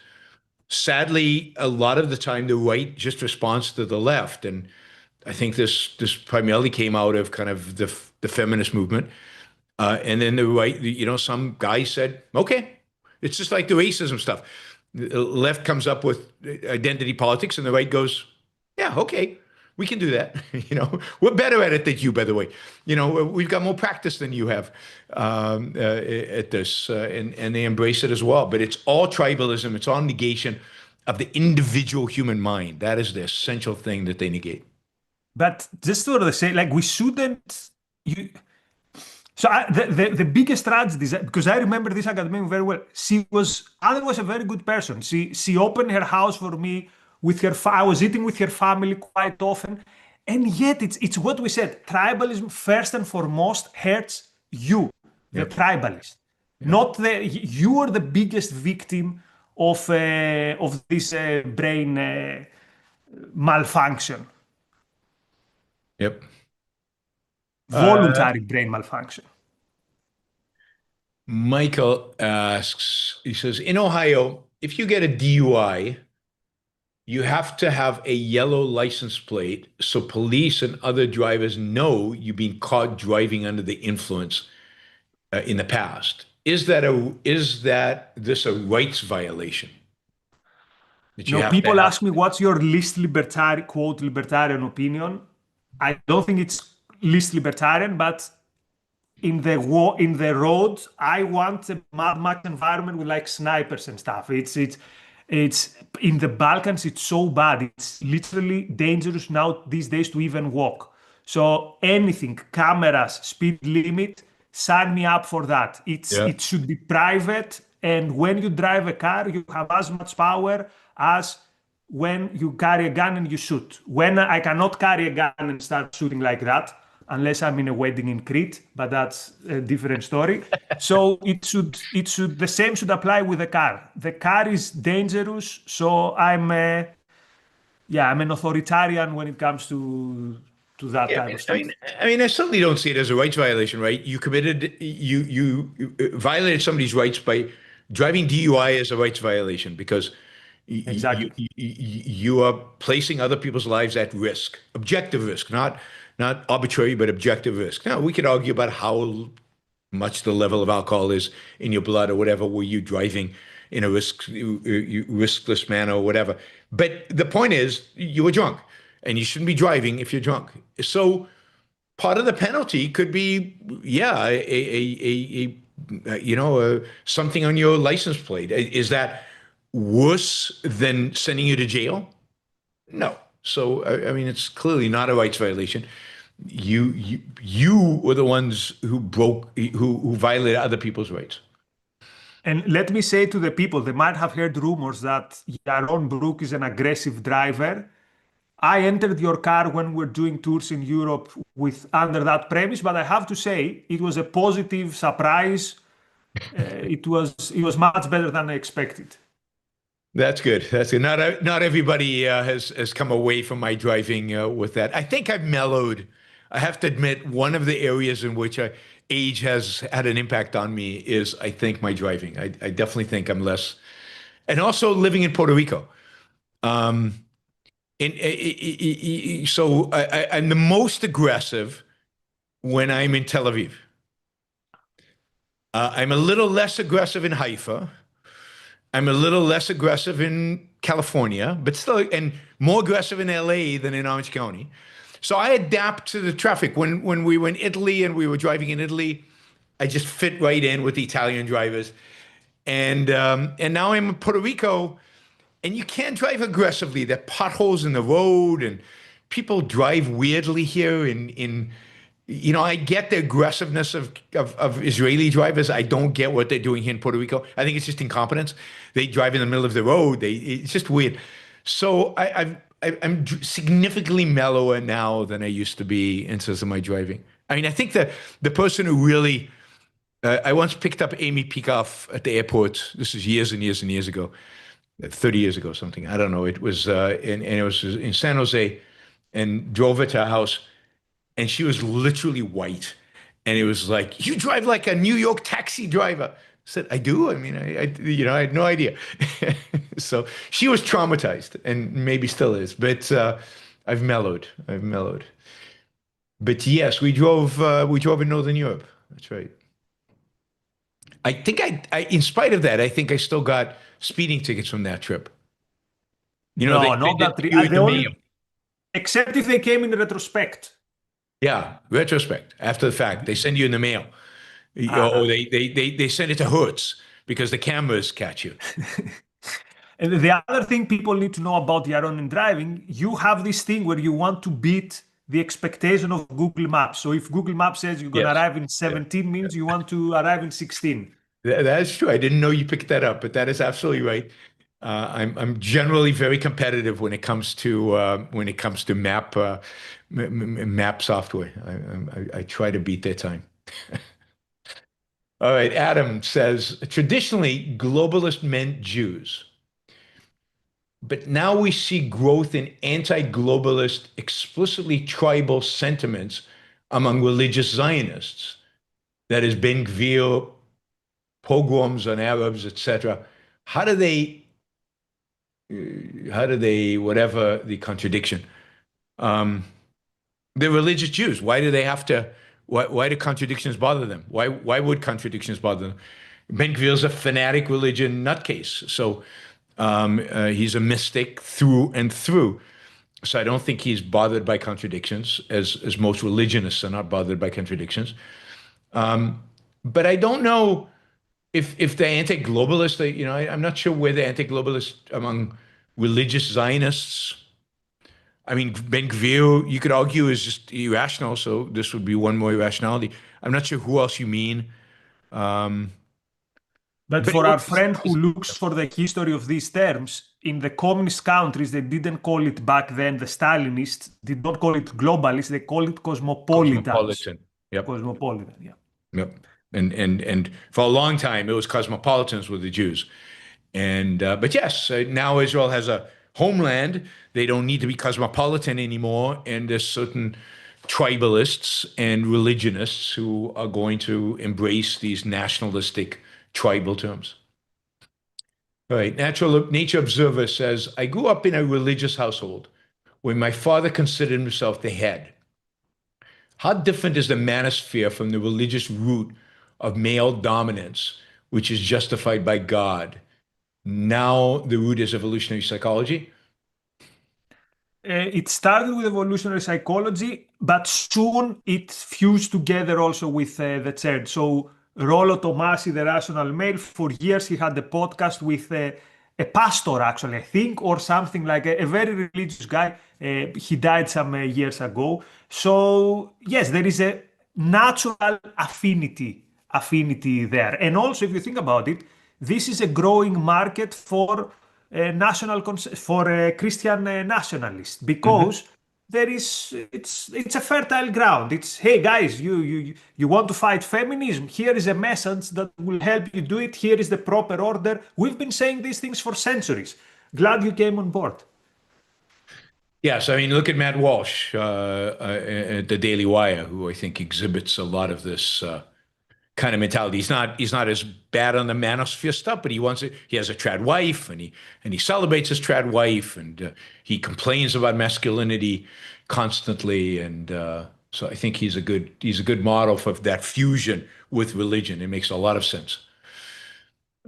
sadly a lot of the time the right just responds to the left, and I think this primarily came out of kind of the feminist movement, and then the right, some guy said, okay, it's just like the racism stuff. The left comes up with identity politics, and the right goes, yeah, okay, we can do that. We're better at it than you, by the way. We've got more practice than you have at this, and they embrace it as well. But it's all tribalism. It's all negation of the individual human mind. That is the essential thing that they negate. But just to say, like, we shouldn't. The biggest tragedy, because I remember this academic very well. Anna was a very good person. She opened her house for me with her. I was eating with her family quite often, and yet it's what we said. Tribalism first and foremost hurts you, the tribalist, not you are the biggest victim of this brain malfunction. Yep. Voluntary brain malfunction. Michael asks, he says, in Ohio, if you get a DUI, you have to have a yellow license plate so police and other drivers know you've been caught driving under the influence in the past. Is this a rights violation? People ask me, what's your least libertarian, quote, libertarian opinion? I don't think it's least libertarian, but in the road, I want a Mad Max environment with like snipers and stuff. It's in the Balkans. It's so bad. It's literally dangerous now these days to even walk. So anything, cameras, speed limit, sign me up for that. It should be private, and when you drive a car, you have as much power as when you carry a gun and you shoot. When I cannot carry a gun and start shooting like that, unless I'm in a wedding in Crete, but that's a different story. So the same should apply with the car. The car is dangerous, so I'm an authoritarian when it comes to to that Yeah, type of stuff. I certainly don't see it as a rights violation, right? You violated somebody's rights by driving DUI as a rights violation because Exactly. you are placing other people's lives at risk, objective risk, not arbitrary, but objective risk. Now, we could argue about how much the level of alcohol is in your blood or whatever. Were you driving in a riskless manner or whatever? But the point is, you were drunk, and you shouldn't be driving if you're drunk. So part of the penalty could be, yeah, something on your license plate. Is that worse than sending you to jail? No. So it's clearly not a rights violation. You were the ones who violated other people's rights. And let me say to the people, they might have heard rumors that Yaron Brook is an aggressive driver. I entered your car when we're doing tours in Europe with under that premise, but I have to say it was a positive surprise. It was much better than I expected. That's good. That's good. Not everybody has come away from my driving with that. I think I've mellowed. I have to admit, one of the areas in which age has had an impact on me is, I think, my driving. I definitely think I'm less, and also living in Puerto Rico. So I'm the most aggressive when I'm in Tel Aviv. I'm a little less aggressive in Haifa. I'm a little less aggressive in California, but still, and more aggressive in LA than in Orange County. So I adapt to the traffic. When we were in Italy and we were driving in Italy, I just fit right in with the Italian drivers. And now I'm in Puerto Rico, and you can't drive aggressively. There are potholes in the road, and people drive weirdly here. I get the aggressiveness of Israeli drivers. I don't get what they're doing here in Puerto Rico. I think it's just incompetence. They drive in the middle of the road. It's just weird. So I'm significantly mellower now than I used to be in terms of my driving. I think the person who really, I once picked up Amy Peikoff at the airport. This is years and years and years ago, 30 years ago, something. I don't know. It was, and it was in San Jose, and drove her to her house. And she was literally white. And it was like, you drive like a New York taxi driver. I said, I do. I had no idea. So she was traumatized, and maybe still is. But I've mellowed. But yes, we drove in Northern Europe. That's right. I think in spite of that, I think I still got speeding tickets from that trip. No, they not that. did it in the mail. Except if they came in retrospect. Yeah, retrospect, after the fact. They send you in the mail. Or they send it to Hertz because the cameras catch you. And the other thing people need to know about Yaron and driving, you have this thing where you want to beat the expectation of Google Maps. So if Google Maps says you're going to arrive in 17 means you want to arrive in 16. That's true. I didn't know you picked that up, but that is absolutely right. I'm generally very competitive when it comes to map software. I try to beat their time. All right, Adam says, traditionally, globalist meant Jews. But now we see growth in anti-globalist, explicitly tribal sentiments among religious Zionists. That is, Ben Gvir, pogroms on Arabs, etc. How do they, whatever the contradiction, they're religious Jews. Why do they have to? Why do contradictions bother them? Why would contradictions bother them? Ben Gvir's a fanatic religion nutcase, so he's a mystic through and through. So I don't think he's bothered by contradictions, as most religionists are not bothered by contradictions. But I don't know if they're anti-globalist. I'm not sure where they're anti-globalist among religious Zionists. Ben Gvir, you could argue, is just irrational, so this would be one more irrationality. I'm not sure who else you mean. But for our friend who looks for the history of these terms, in the communist countries, they didn't call it back then, the Stalinists did not call it globalists, they called it cosmopolitans. Cosmopolitan. Yep. Cosmopolitan, yeah. Yep. And for a long time, it was cosmopolitans were the Jews. But yes, now Israel has a homeland. They don't need to be cosmopolitan anymore. And there's certain tribalists and religionists who are going to embrace these nationalistic tribal terms. All right, Nature Observer says, I grew up in a religious household where my father considered himself the head. How different is the manosphere from the religious root of male dominance, which is justified by God? Now the root is evolutionary psychology. It started with evolutionary psychology, but soon it fused together also with the church. So Rollo Tomasi, the rational male, for years he had a podcast with a pastor, actually, I think, or something like a very religious guy. He died some years ago. So yes, there is a natural affinity there. And also, if you think about it, this is a growing market for Christian nationalists because there is it's a fertile ground. It's, hey guys, you want to fight feminism? Here is a message that will help you do it. Here is the proper order. We've been saying these things for centuries. Glad you came on board. Yes, I mean, look at Matt Walsh at the Daily Wire, who I think exhibits a lot of this kind of mentality. He's not as bad on the manosphere stuff, but he has a trad wife, and he celebrates his trad wife, and he complains about masculinity constantly, and so I think he's a good model for that fusion with religion. It makes a lot of sense.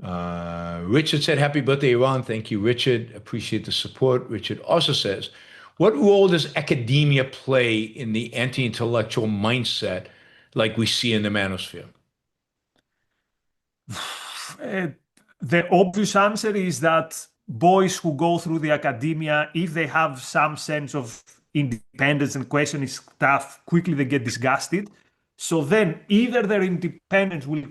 Richard said, "Happy birthday, Iran." Thank you, Richard. Appreciate the support. Richard also says, what role does academia play in the anti-intellectual mindset like we see in the manosphere? The obvious answer is that boys who go through the academia, if they have some sense of independence and questioning stuff, quickly they get disgusted. So then either their independence will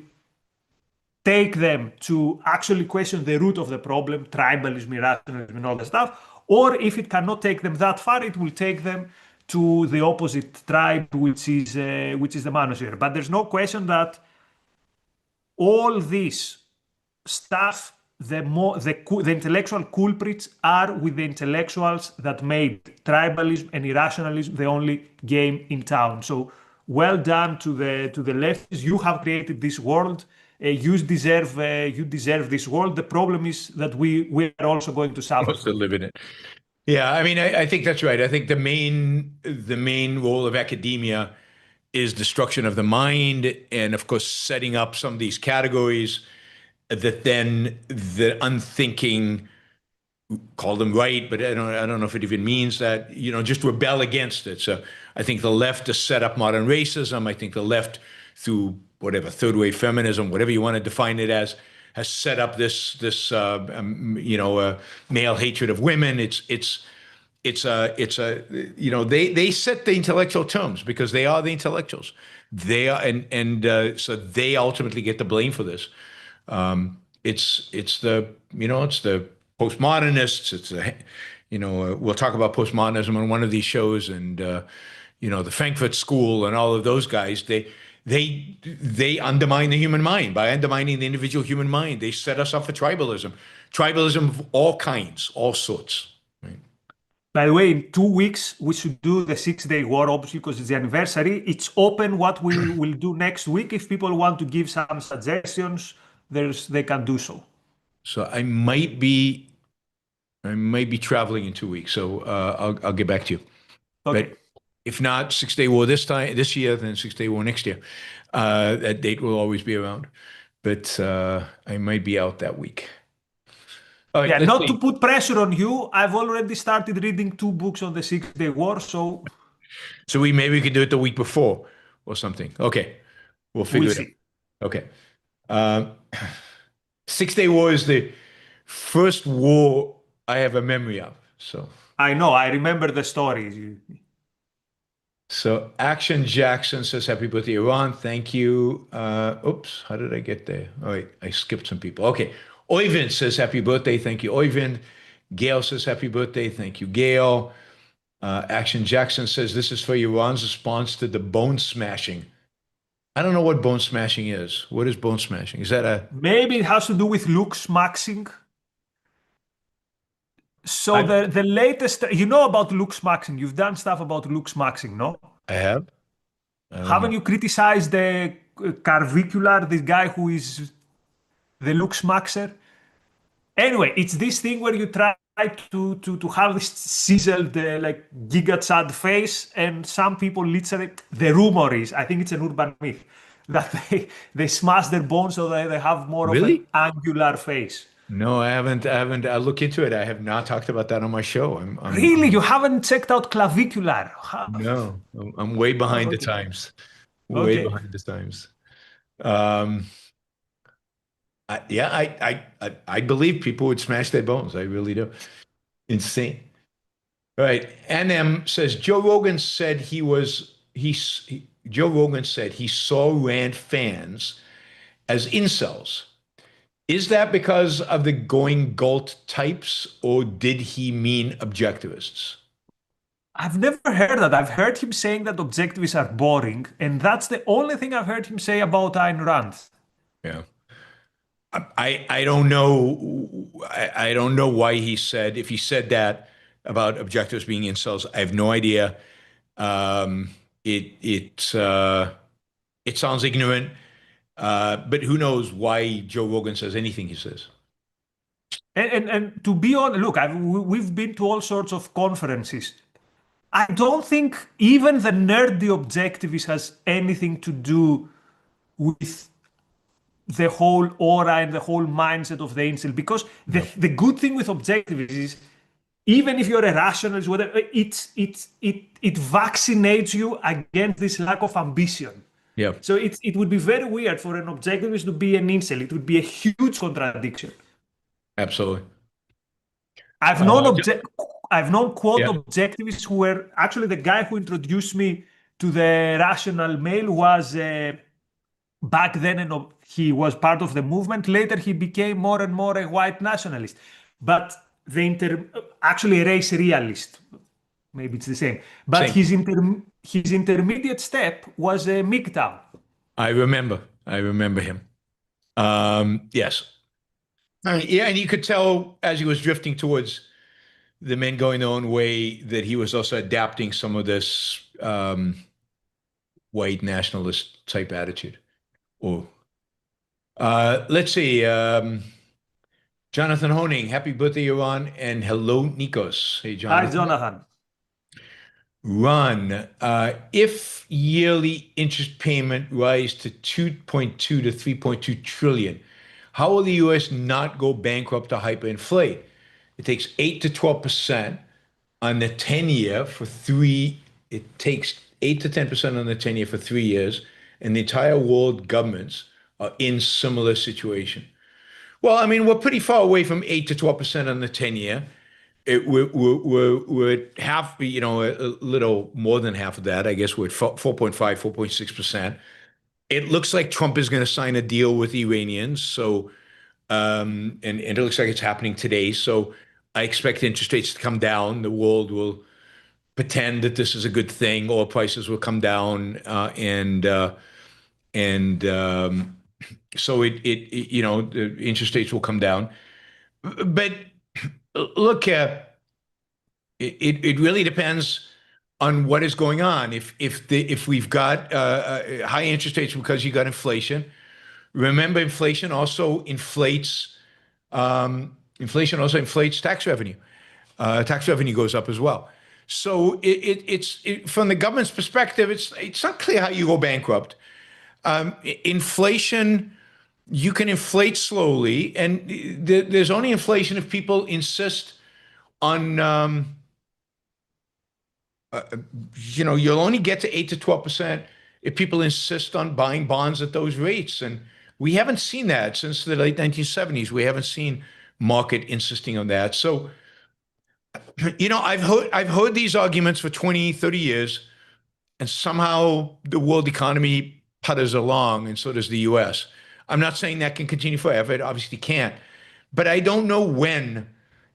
take them to actually question the root of the problem, tribalism, irrationalism, and all that stuff, or if it cannot take them that far, it will take them to the opposite tribe, which is the manosphere. But there's no question that all this stuff, the intellectual culprits are with the intellectuals that made tribalism and irrationalism the only game in town. So well done to the leftists. You have created this world. You deserve this world. The problem is that we are also going to suffer. To live in it. Yeah, I mean, I think that's right. I think the main role of academia is destruction of the mind, and of course, setting up some of these categories that then the unthinking call them right, but I don't know if it even means that, just rebel against it. So I think the left has set up modern racism. I think the left, through whatever third wave feminism, whatever you want to define it as, has set up this male hatred of women. They set the intellectual terms because they are the intellectuals. They are, so they ultimately get the blame for this. It's the postmodernists. We'll talk about postmodernism on one of these shows, and the Frankfurt School and all of those guys. They undermine the human mind. By undermining the individual human mind, they set us up for tribalism of all kinds, all sorts. Right? By the way, in 2 weeks, we should do the 6-day war, obviously, because it's the anniversary. It's open what we will do next week. If people want to give some suggestions, they can do so. So I might be traveling in 2 weeks. So I'll get back to you. Okay. But if not 6-day war this year, then 6-day war next year. That date will always be around, but I might be out that week. All right, yeah, not to put pressure on you, I've already started reading 2 books on the 6-day war, so maybe we can do it the week before or something. Okay, we'll figure it out. Okay, 6-day war is the first war I have a memory of. So I know, I remember the story. So Action Jackson says, happy birthday, Iran. Thank you. Oops, how did I get there? All right, I skipped some people. Okay. Oyvind says, happy birthday. Thank you, Oyvind. Gail says, happy birthday. Thank you, Gail. Action Jackson says, this is for Iran's response to the bone smashing. I don't know what bone smashing is. What is bone smashing? Is that a... Maybe it has to do with Looksmaxing. So the latest, about Looksmaxing. You've done stuff about Looksmaxing, no? I have. I don't Haven't know. you criticized the Carvicular, this guy who is the Looksmaxer? Anyway, it's this thing where you try to have this chiseled like giga chad face, and some people literally, the rumor is, I think it's an urban myth, that they smash their bones so that they have more of an Really? angular face. No, I haven't. I haven't. I'll look into it. I have not talked about that on my show. Really, you haven't checked out clavicular? No, I'm way behind the Okay, times. Way okay. behind the times. Um, yeah, I believe people would smash their bones. I really do. Insane. All right. NM says Joe Rogan said Joe Rogan said he saw Rand fans as incels. Is that because of the going Galt types, or did he mean objectivists? I've never heard that. I've heard him saying that objectivists are boring, and that's the only thing I've heard him say about Ayn Rand. Yeah. I don't know. I don't know why he said, if he said that about objectives being incels. I have no idea. Um, it sounds ignorant, but who knows why Joe Rogan says anything he says. And to be honest, look, we've been to all sorts of conferences. I don't think even the nerdy objectivist has anything to do with the whole aura and the whole mindset of the incel. Because No. the good thing with objectivism is, even if you're a rationalist, whatever, it vaccinates you against this lack of ambition. Yeah, So it would be very weird for an objectivist to be an incel. It would be a huge contradiction. absolutely. I've known Uh, I've known quote yeah, objectivists who were actually the guy who introduced me to the rational male was back then, and he was part of the movement. Later, he became more and more a white nationalist, but actually a race realist. Maybe it's the same. But same. his intermediate step was a MGTOW. I remember. I remember him. Yes. Yeah, and you could tell as he was drifting towards the men going their own way that he was also adapting some of this white nationalist type attitude. Or let's see. Jonathan Honing, happy birthday, Yaron, and hello, Nikos. Hey, Hi, Jonathan. Jonathan. Run. If yearly interest payment rise to 2.2 to 3.2 trillion, how will the U.S. not go bankrupt or hyperinflate? It takes 8 to 12% on the 10-year for three. It takes 8 to 10% on the 10-year for 3 years, and the entire world governments are in similar situation. Well, I mean, we're pretty far away from 8 to 12% on the 10-year. We're at half, a little more than half of that. I guess we're at 4.5, 4.6%. It looks like Trump is going to sign a deal with the Iranians. So, and it looks like it's happening today. So I expect interest rates to come down. The world will pretend that this is a good thing. Oil prices will come down, and so the interest rates will come down. But look, it really depends on what is going on. If we've got high interest rates because you got inflation, remember inflation also inflates tax revenue. Tax revenue goes up as well. So it's from the government's perspective, it's not clear how you go bankrupt. Inflation, you can inflate slowly, and there's only inflation if people insist on you'll only get to 8 to 12% if people insist on buying bonds at those rates. And we haven't seen that since the late 1970s. We haven't seen market insisting on that. So, I've heard these arguments for 20, 30 years, and somehow the world economy putters along, and so does the US. I'm not saying that can continue forever. It obviously can't. But I don't know when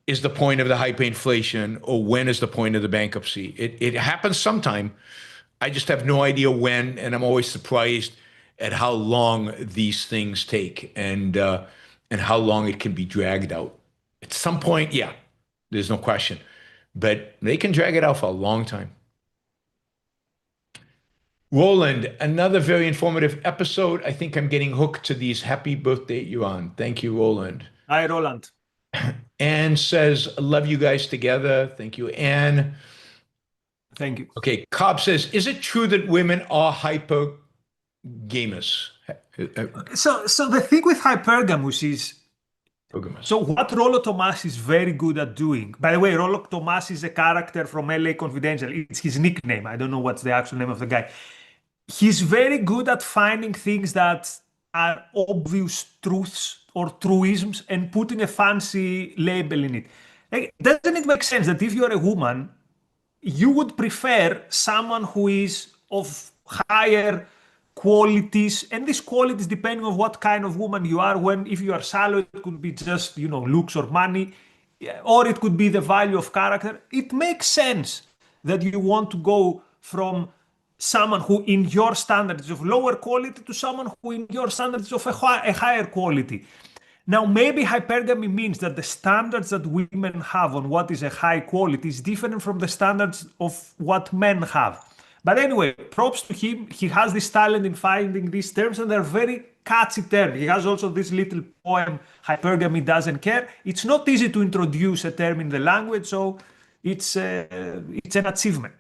is the point of the hyperinflation, or when is the point of the bankruptcy. It happens sometime. I just have no idea when, and I'm always surprised at how long these things take, and how long it can be dragged out. At some point, yeah, there's no question, but they can drag it out for a long time. Roland, another very informative episode. I think I'm getting hooked to these. Happy birthday, Yaron. Thank you, Roland. Hi, Roland. Anne says, love you guys together. Thank you, Anne. Thank you. Okay, Cobb says, is it true that women are hypergamous? So the thing with hypergamous is, Hypergamous. so what Rollo Tomas is very good at doing, by the way, Rollo Tomas is a character from LA Confidential. It's his nickname. I don't know what's the actual name of the guy. He's very good at finding things that are obvious truths or truisms and putting a fancy label in it. Like, doesn't it make sense that if you're a woman, you would prefer someone who is of higher qualities, and these qualities depending on what kind of woman you are. When if you are shallow, it could be just looks or money, or it could be the value of character. It makes sense that you want to go from someone who in your standards is of lower quality to someone who in your standards is of a higher quality. Now, maybe hypergamy means that the standards that women have on what is a high quality is different from the standards of what men have. But anyway, props to him. He has this talent in finding these terms, and they're very catchy terms. He has also this little poem, Hypergamy Doesn't Care. It's not easy to introduce a term in the language, so it's an achievement.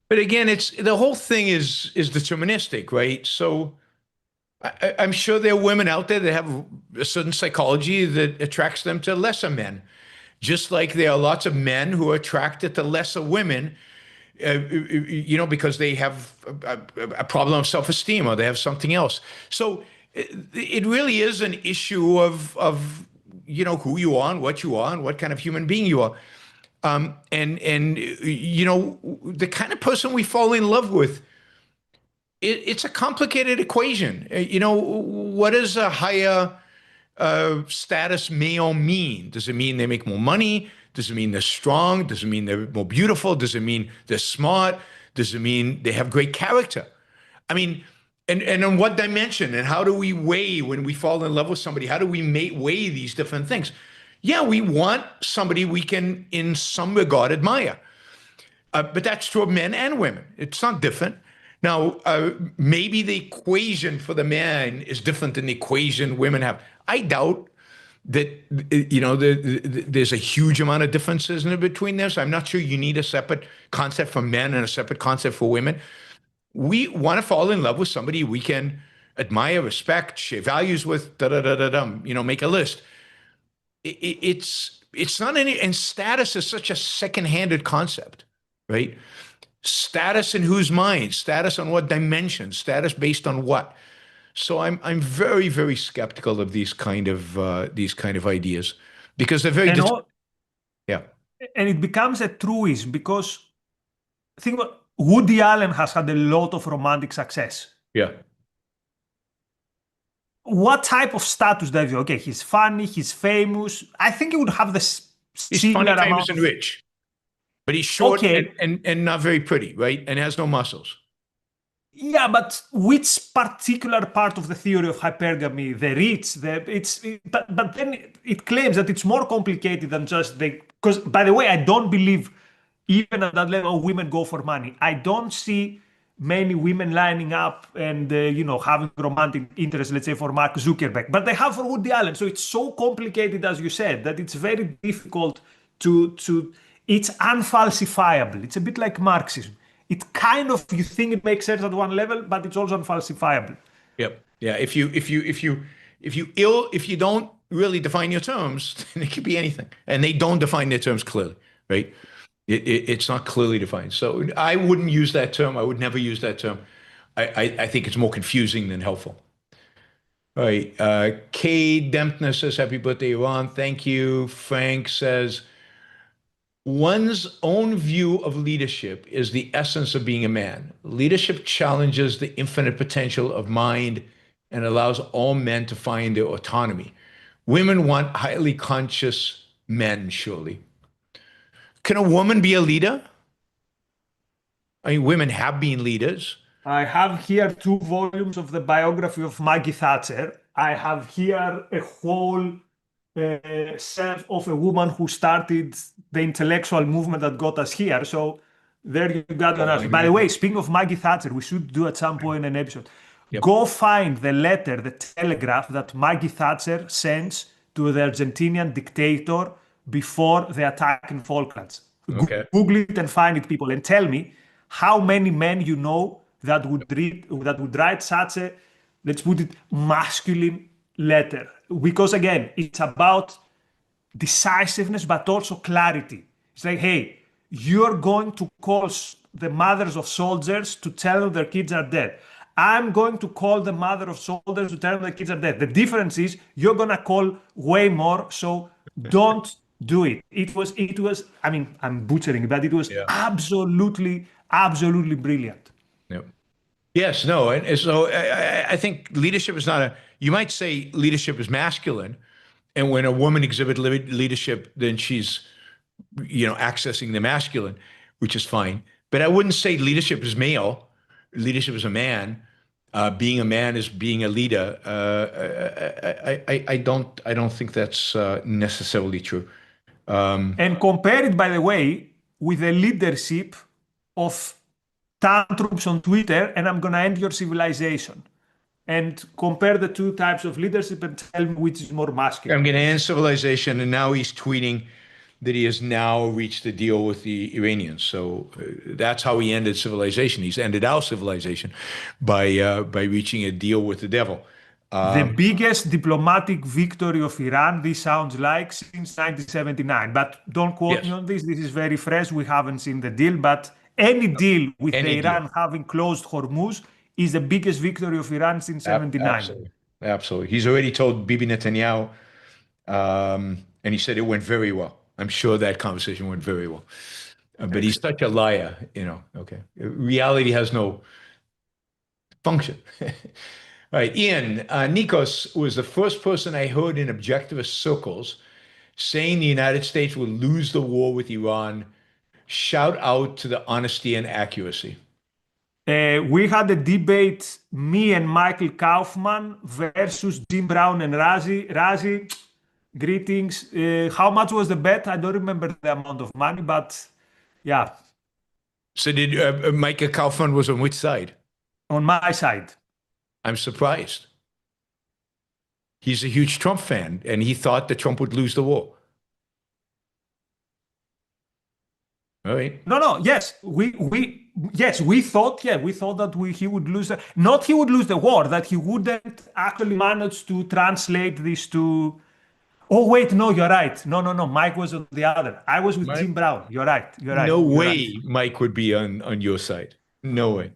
But again, it's the whole thing is deterministic, right? So I'm sure there are women out there that have a certain psychology that attracts them to lesser men, just like there are lots of men who are attracted to lesser women, because they have a problem of self-esteem or they have something else. So it really is an issue of who you are and what kind of human being you are. The kind of person we fall in love with, it's a complicated equation. What does a higher status male mean? Does it mean they make more money? Does it mean they're strong? Does it mean they're more beautiful? Does it mean they're smart? Does it mean they have great character? I mean, and on what dimension? And how do we weigh when we fall in love with somebody? How do we weigh these different things? Yeah, we want somebody we can, in some regard, admire. But that's true of men and women. It's not different. Now, maybe the equation for the man is different than the equation women have. I doubt that, there's a huge amount of differences in between there. So I'm not sure you need a separate concept for men and a separate concept for women. We want to fall in love with somebody we can admire, respect, share values with, make a list. It's not any, and status is such a second-handed concept, right? Status in whose mind? Status on what dimension? Status based on what? So I'm very, very skeptical of these kind of ideas because they're very yeah. And it becomes a truism because think about Woody Allen has had a lot of romantic success. Yeah. What type of status does he? Okay, he's funny, he's famous. I think he would have this similar funny, famous, amount and rich. But he's short and not very pretty, right? And has no muscles. Yeah, but which particular part of the theory of hypergamy, the rich, but then it claims that it's more complicated than just because, by the way, I don't believe even at that level women go for money. I don't see many women lining up and, having romantic interest, let's say for Mark Zuckerberg, but they have for Woody Allen. So it's so complicated, as you said, that it's very difficult it's unfalsifiable. It's a bit like Marxism. It kind of, you think it makes sense at one level, but it's also unfalsifiable. Yep. Yeah. If you don't really define your terms, then it could be anything. And they don't define their terms clearly, right? It's not clearly defined. So I wouldn't use that term. I would never use that term. I think it's more confusing than helpful. All right. Kay Dempner says, happy birthday, Ron. Thank you. Frank says, one's own view of leadership is the essence of being a man. Leadership challenges the infinite potential of mind and allows all men to find their autonomy. Women want highly conscious men, surely. Can a woman be a leader? I mean, women have been leaders. I have here 2 volumes of the biography of Maggie Thatcher. I have here a whole self of a woman who started the intellectual movement that got us here. So There you got an answer. By the way, speaking of Maggie Thatcher, we should do at some point an episode. Yep. Go find the letter, the telegraph that Maggie Thatcher sends to the Argentinian dictator before the attack in Falklands. Okay. Google it and find it, people, and tell me how many men you know that would write such a, let's put it, masculine letter. Because again, it's about decisiveness, but also clarity. It's like, hey, you're going to call the mothers of soldiers to tell them their kids are dead. I'm going to call the mother of soldiers to tell them their kids are dead. The difference is you're going to call way more, so don't do it. It was, I mean, I'm butchering, but it was absolutely brilliant. Yep. Yes, no, and so I think leadership is not a, you might say leadership is masculine, and when a woman exhibits leadership, then she's, accessing the masculine, which is fine. But I wouldn't say leadership is male. Leadership is a man. Being a man is being a leader. I don't think that's necessarily true. And compare it, by the way, with the leadership of tantrums on Twitter, and I'm going to end your civilization. And compare the two types of leadership and tell me which is more masculine. I'm going to end civilization, and now he's tweeting that he has now reached a deal with the Iranians. So that's how he ended civilization. He's ended our civilization by reaching a deal with the devil. The biggest diplomatic victory of Iran, this sounds like, since 1979. But don't quote me on this. This is very fresh. We haven't seen the deal. But any deal with Iran having closed Hormuz is the biggest victory of Iran since 79. Absolutely. He's already told Bibi Netanyahu, and he said it went very well. I'm sure that conversation went very well. But he's such a liar, okay. Reality has no function. All right, Ian, Nikos was the first person I heard in objectivist circles saying the United States will lose the war with Iran. Shout out to the honesty and accuracy. We had a debate, me and Michael Kaufman versus Jim Brown and Razi. Razi, greetings. How much was the bet? I don't remember the amount of money, but yeah. So did Michael Kaufman was on which side? On my side. I'm surprised. He's a huge Trump fan, and he thought that Trump would lose the war. All right. No. Yes, we thought that he would lose. Not he would lose the war, that he wouldn't actually manage to translate this to. Oh wait, no, you're right. No. Mike was on the other. I was with Jim Brown. You're right. No way Mike would be on your side. No way.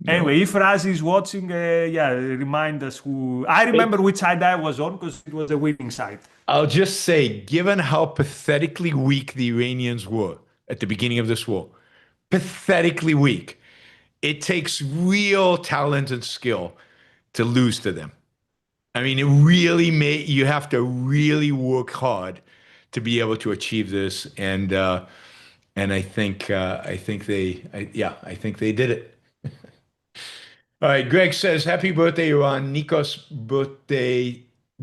No. Anyway, if Razi is watching, remind us who. I remember which side I was on because it was a winning side. I'll just say, given how pathetically weak the Iranians were at the beginning of this war, pathetically weak, it takes real talent and skill to lose to them. I mean, you have to really work hard to be able to achieve this, and I think they did it. All right, Greg says, happy birthday, Yaron. Nikos' birthday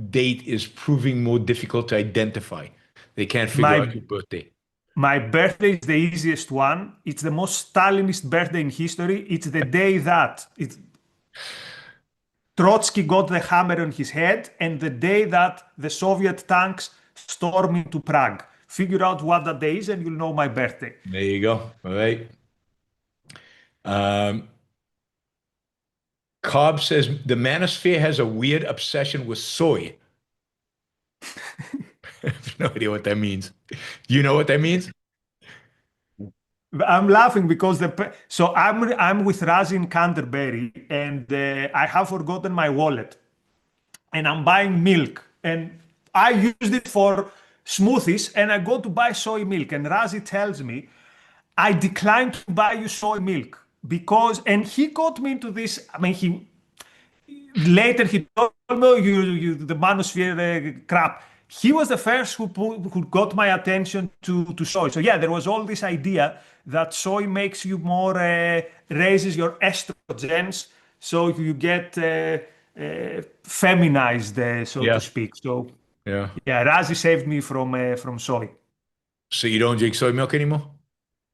date is proving more difficult to identify. They can't figure out your birthday. My birthday is the easiest one. It's the most Stalinist birthday in history. It's the day that Trotsky got the hammer on his head and the day that the Soviet tanks stormed into Prague. Figure out what that day is and you'll know my birthday. There you go. All right. Cobb says the Manosphere has a weird obsession with soy. I have no idea what that means. You know what that means? I'm laughing because I'm with Razi in Canterbury and I have forgotten my wallet and I'm buying milk and I used it for smoothies and I go to buy soy milk and Razi tells me I declined to buy you soy milk because, and he got me into this. I mean, later he told me the Manosphere crap. He was the first who got my attention to soy. So yeah, there was all this idea that soy makes you more, raises your estrogens, so you get feminized, so to speak. So yeah, Razi saved me from soy. So you don't drink soy milk anymore?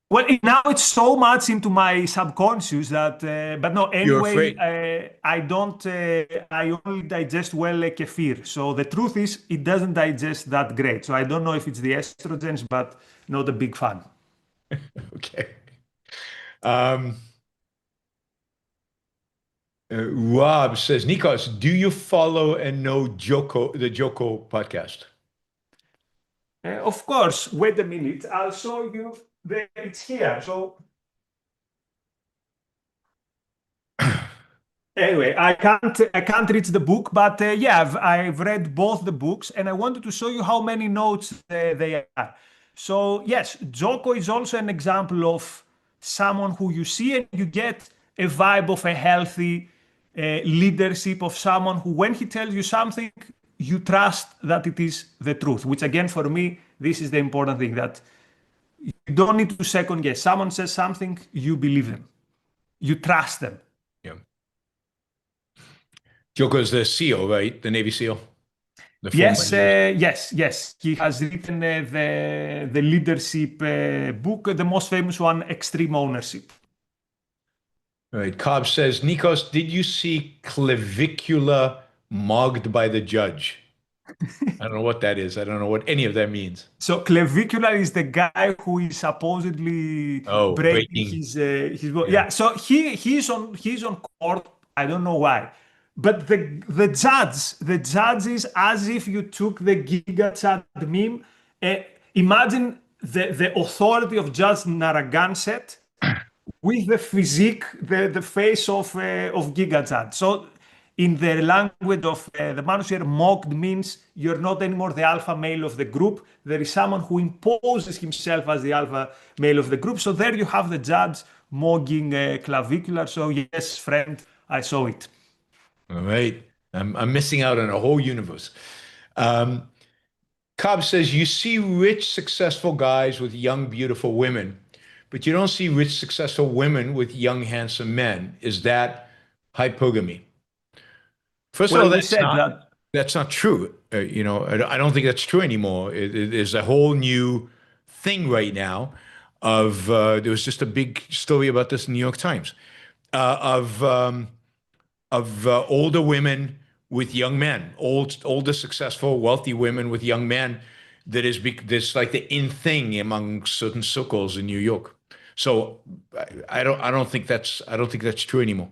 Well, now it's so much into my subconscious that, but no, You're anyway, afraid. I don't, I only digest well kefir. So the truth is, it doesn't digest that great. So I don't know if it's the estrogens, but not a big fan. Okay. Um, Rob says, Nikos, do you follow and know Jocko, the Jocko podcast? Of course, wait a minute. I'll show you. It's here. So anyway, I can't read the book, but yeah, I've read both the books, and I wanted to show you how many notes they are. So yes, Jocko is also an example of someone who you see and you get a vibe of a healthy leadership of someone who, when he tells you something, you trust that it is the truth. Which again, for me, this is the important thing, that you don't need to second guess. Someone says something, you believe them, you trust them. Yeah. Jocko's the SEAL, right? The Navy SEAL, the former Yes, Navy SEAL. yes. He has written the leadership book, the most famous one, Extreme Ownership. All right. Cobb says, Nikos, did you see clavicula mogged by the judge? I don't know what that is. I don't know what any of that means. So clavicular is the guy who is supposedly Oh, breaking breaking. his Yeah. yeah. So he's on court. I don't know why, but the judge is as if you took the Giga Chat meme. Imagine the authority of Judge Narragansett with the physique, the face of GigaChat. So in the language of the Manosphere, mocked means you're not anymore the alpha male of the group. There is someone who imposes himself as the alpha male of the group. So there you have the judge mocking clavicular. So yes, friend, I saw it. All right. I'm missing out on a whole universe. Um, Cobb says, you see rich, successful guys with young, beautiful women, but you don't see rich, successful women with young, handsome men. Is that hypergamy? First of all, Well, we said that. that's not true. I don't think that's true anymore. There's a whole new thing right now of there was just a big story about this in the New York Times of older women with young men, older, successful, wealthy women with young men. That's like the in thing among certain circles in New York. So I don't think that's true anymore.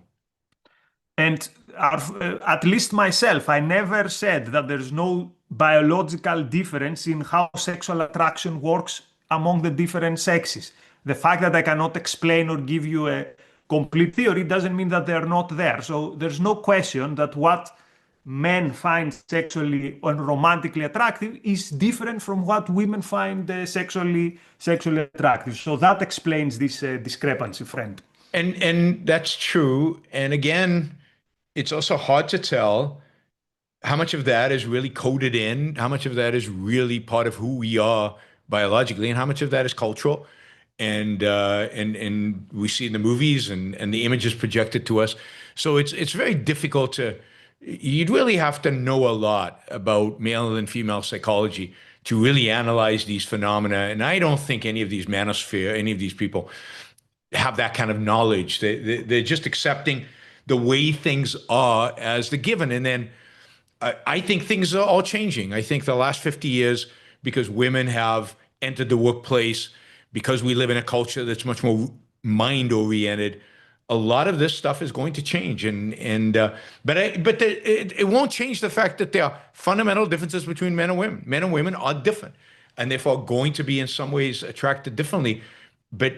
And at least myself, I never said that there's no biological difference in how sexual attraction works among the different sexes. The fact that I cannot explain or give you a complete theory doesn't mean that they're not there. So there's no question that what men find sexually and romantically attractive is different from what women find sexually attractive. So that explains this discrepancy, friend. And that's true. And again, it's also hard to tell how much of that is really coded in, how much of that is really part of who we are biologically, and how much of that is cultural. And we see in the movies and the images projected to us. So it's very difficult to. You'd really have to know a lot about male and female psychology to really analyze these phenomena. And I don't think any of these manosphere, any of these people have that kind of knowledge. They're just accepting the way things are as the given. And then I think things are all changing. I think the last 50 years, because women have entered the workplace, because we live in a culture that's much more mind oriented, a lot of this stuff is going to change. It won't change the fact that there are fundamental differences between men and women. Men and women are different, and therefore going to be in some ways attracted differently. But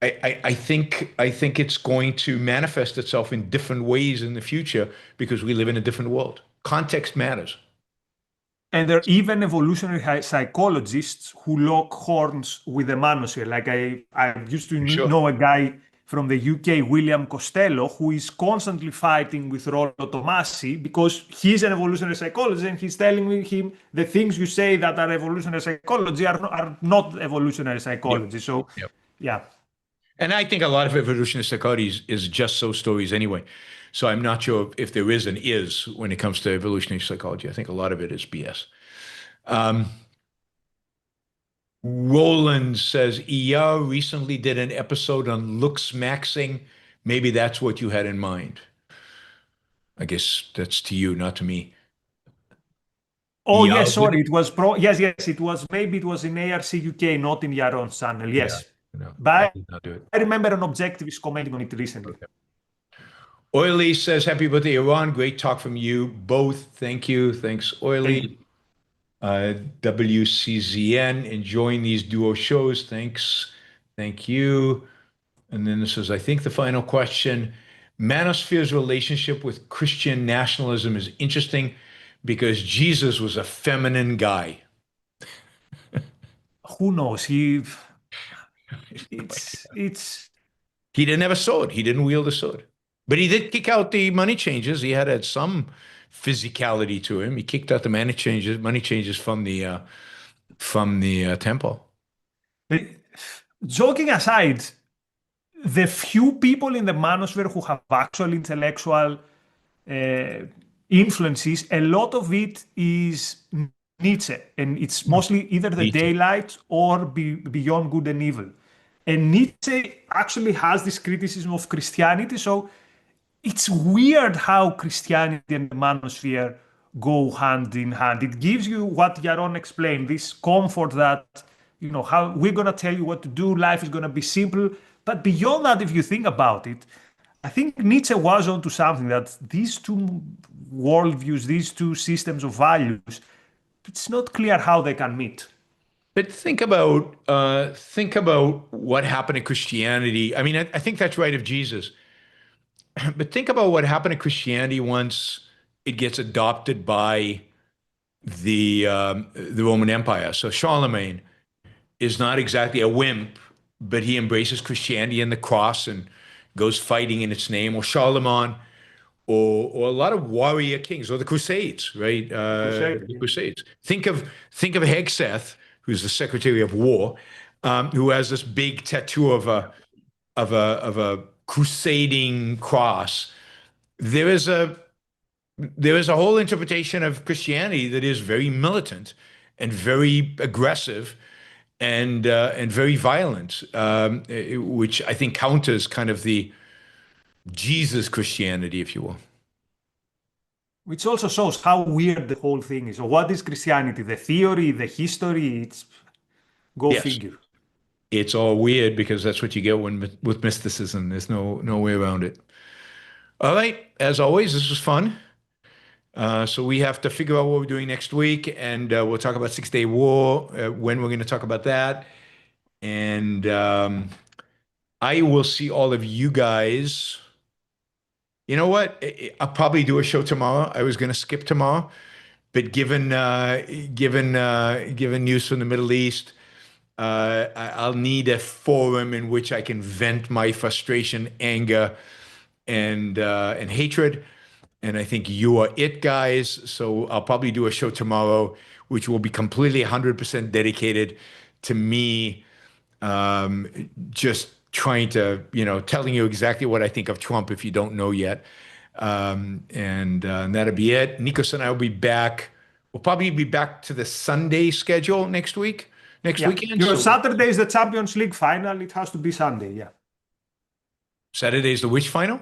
I think it's going to manifest itself in different ways in the future because we live in a different world. Context matters. And there are even evolutionary psychologists who lock horns with the manosphere. Like I used to Sure. know a guy from the UK, William Costello, who is constantly fighting with Rollo Tomassi because he's an evolutionary psychologist and he's telling him the things you say that are evolutionary psychology are not evolutionary Yep. psychology. So, Yep. yeah. And I think a lot of evolutionary psychology is just so stories anyway. So I'm not sure if there is an is when it comes to evolutionary psychology. I think a lot of it is BS. Um, Roland says, ER recently did an episode on Looksmaxing. Maybe that's what you had in mind. I guess that's to you, not to me. Oh, ER yes, did sorry. it? It was yes, it was, maybe it was in ARC UK, not in Yaron's channel. Yeah, Yes. no, I But did not do it. I remember an objectivist commenting on it recently. Okay. Oily says, happy birthday, Iran. Great talk from you both. Thank you. Thanks, Thank Oily. you. WCZN, enjoying these duo shows. Thanks. Thank you. And then this is, I think, the final question. Manosphere's relationship with Christian nationalism is interesting because Jesus was a feminine guy. Who knows? It's He didn't have a sword. He didn't wield a sword. But he did kick out the money changers. He had some physicality to him. He kicked out the money changers from the temple. but joking aside, the few people in the manosphere who have actual intellectual influences, a lot of it is Nietzsche, and it's mostly either the Nietzsche. daylight or beyond good and evil. And Nietzsche actually has this criticism of Christianity, so it's weird how Christianity and the manosphere go hand in hand. It gives you what Yaron explained, this comfort that, how we're going to tell you what to do, life is going to be simple. But beyond that, if you think about it, I think Nietzsche was onto something, that these two worldviews, these two systems of values, it's not clear how they can meet. But think about what happened in Christianity. I mean, I think that's right of Jesus. But think about what happened to Christianity once it gets adopted by the Roman Empire. So Charlemagne is not exactly a wimp, but he embraces Christianity and the cross and goes fighting in its name. Or Charlemagne, or a lot of warrior kings, or the Crusades, right? The Crusades. Think of Hegseth, who's the Secretary of War, who has this big tattoo of a crusading cross. There is a whole interpretation of Christianity that is very militant and very aggressive and very violent, which I think counters kind of the Jesus Christianity, if you will. Which also shows how weird the whole thing is. So what is Christianity? The theory, the history, it's go Yes. figure. It's all weird because that's what you get with mysticism. There's no way around it. All right. As always, this was fun. So we have to figure out what we're doing next week, and we'll talk about Six-Day War, when we're going to talk about that. And I will see all of you guys. You know what? I'll probably do a show tomorrow. I was going to skip tomorrow, but given news from the Middle East, I'll need a forum in which I can vent my frustration, anger, and hatred. And I think you are it, guys. So I'll probably do a show tomorrow, which will be completely 100% dedicated to me, just trying to, telling you exactly what I think of Trump if you don't know yet. And that'll be it. Nikos and I will be back. We'll probably be back to the Sunday schedule next weekend. Your So Saturday is the Champions League final. It has to be Sunday. Yeah. Saturday is the which final?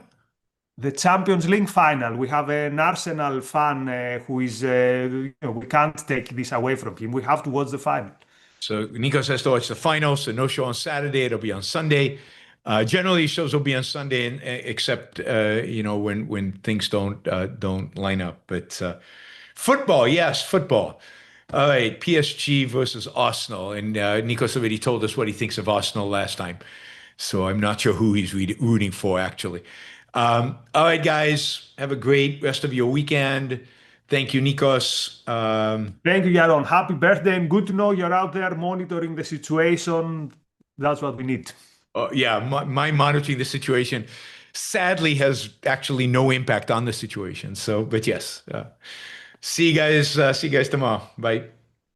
The Champions League final. We have an Arsenal fan who is, we can't take this away from him. We have to watch the final. So Nikos has to watch the final. So no show on Saturday. It'll be on Sunday. Generally, shows will be on Sunday, except when things don't line up. But football, yes, football. All right, PSG versus Arsenal, and Nikos already told us what he thinks of Arsenal last time. So I'm not sure who he's rooting for, actually. All right, guys, have a great rest of your weekend. Thank you, Nikos. Thank you, Yaron. Happy birthday, and good to know you're out there monitoring the situation. That's what we need. Yeah, my monitoring the situation sadly has actually no impact on the situation. So, but yes, see you guys tomorrow. Bye.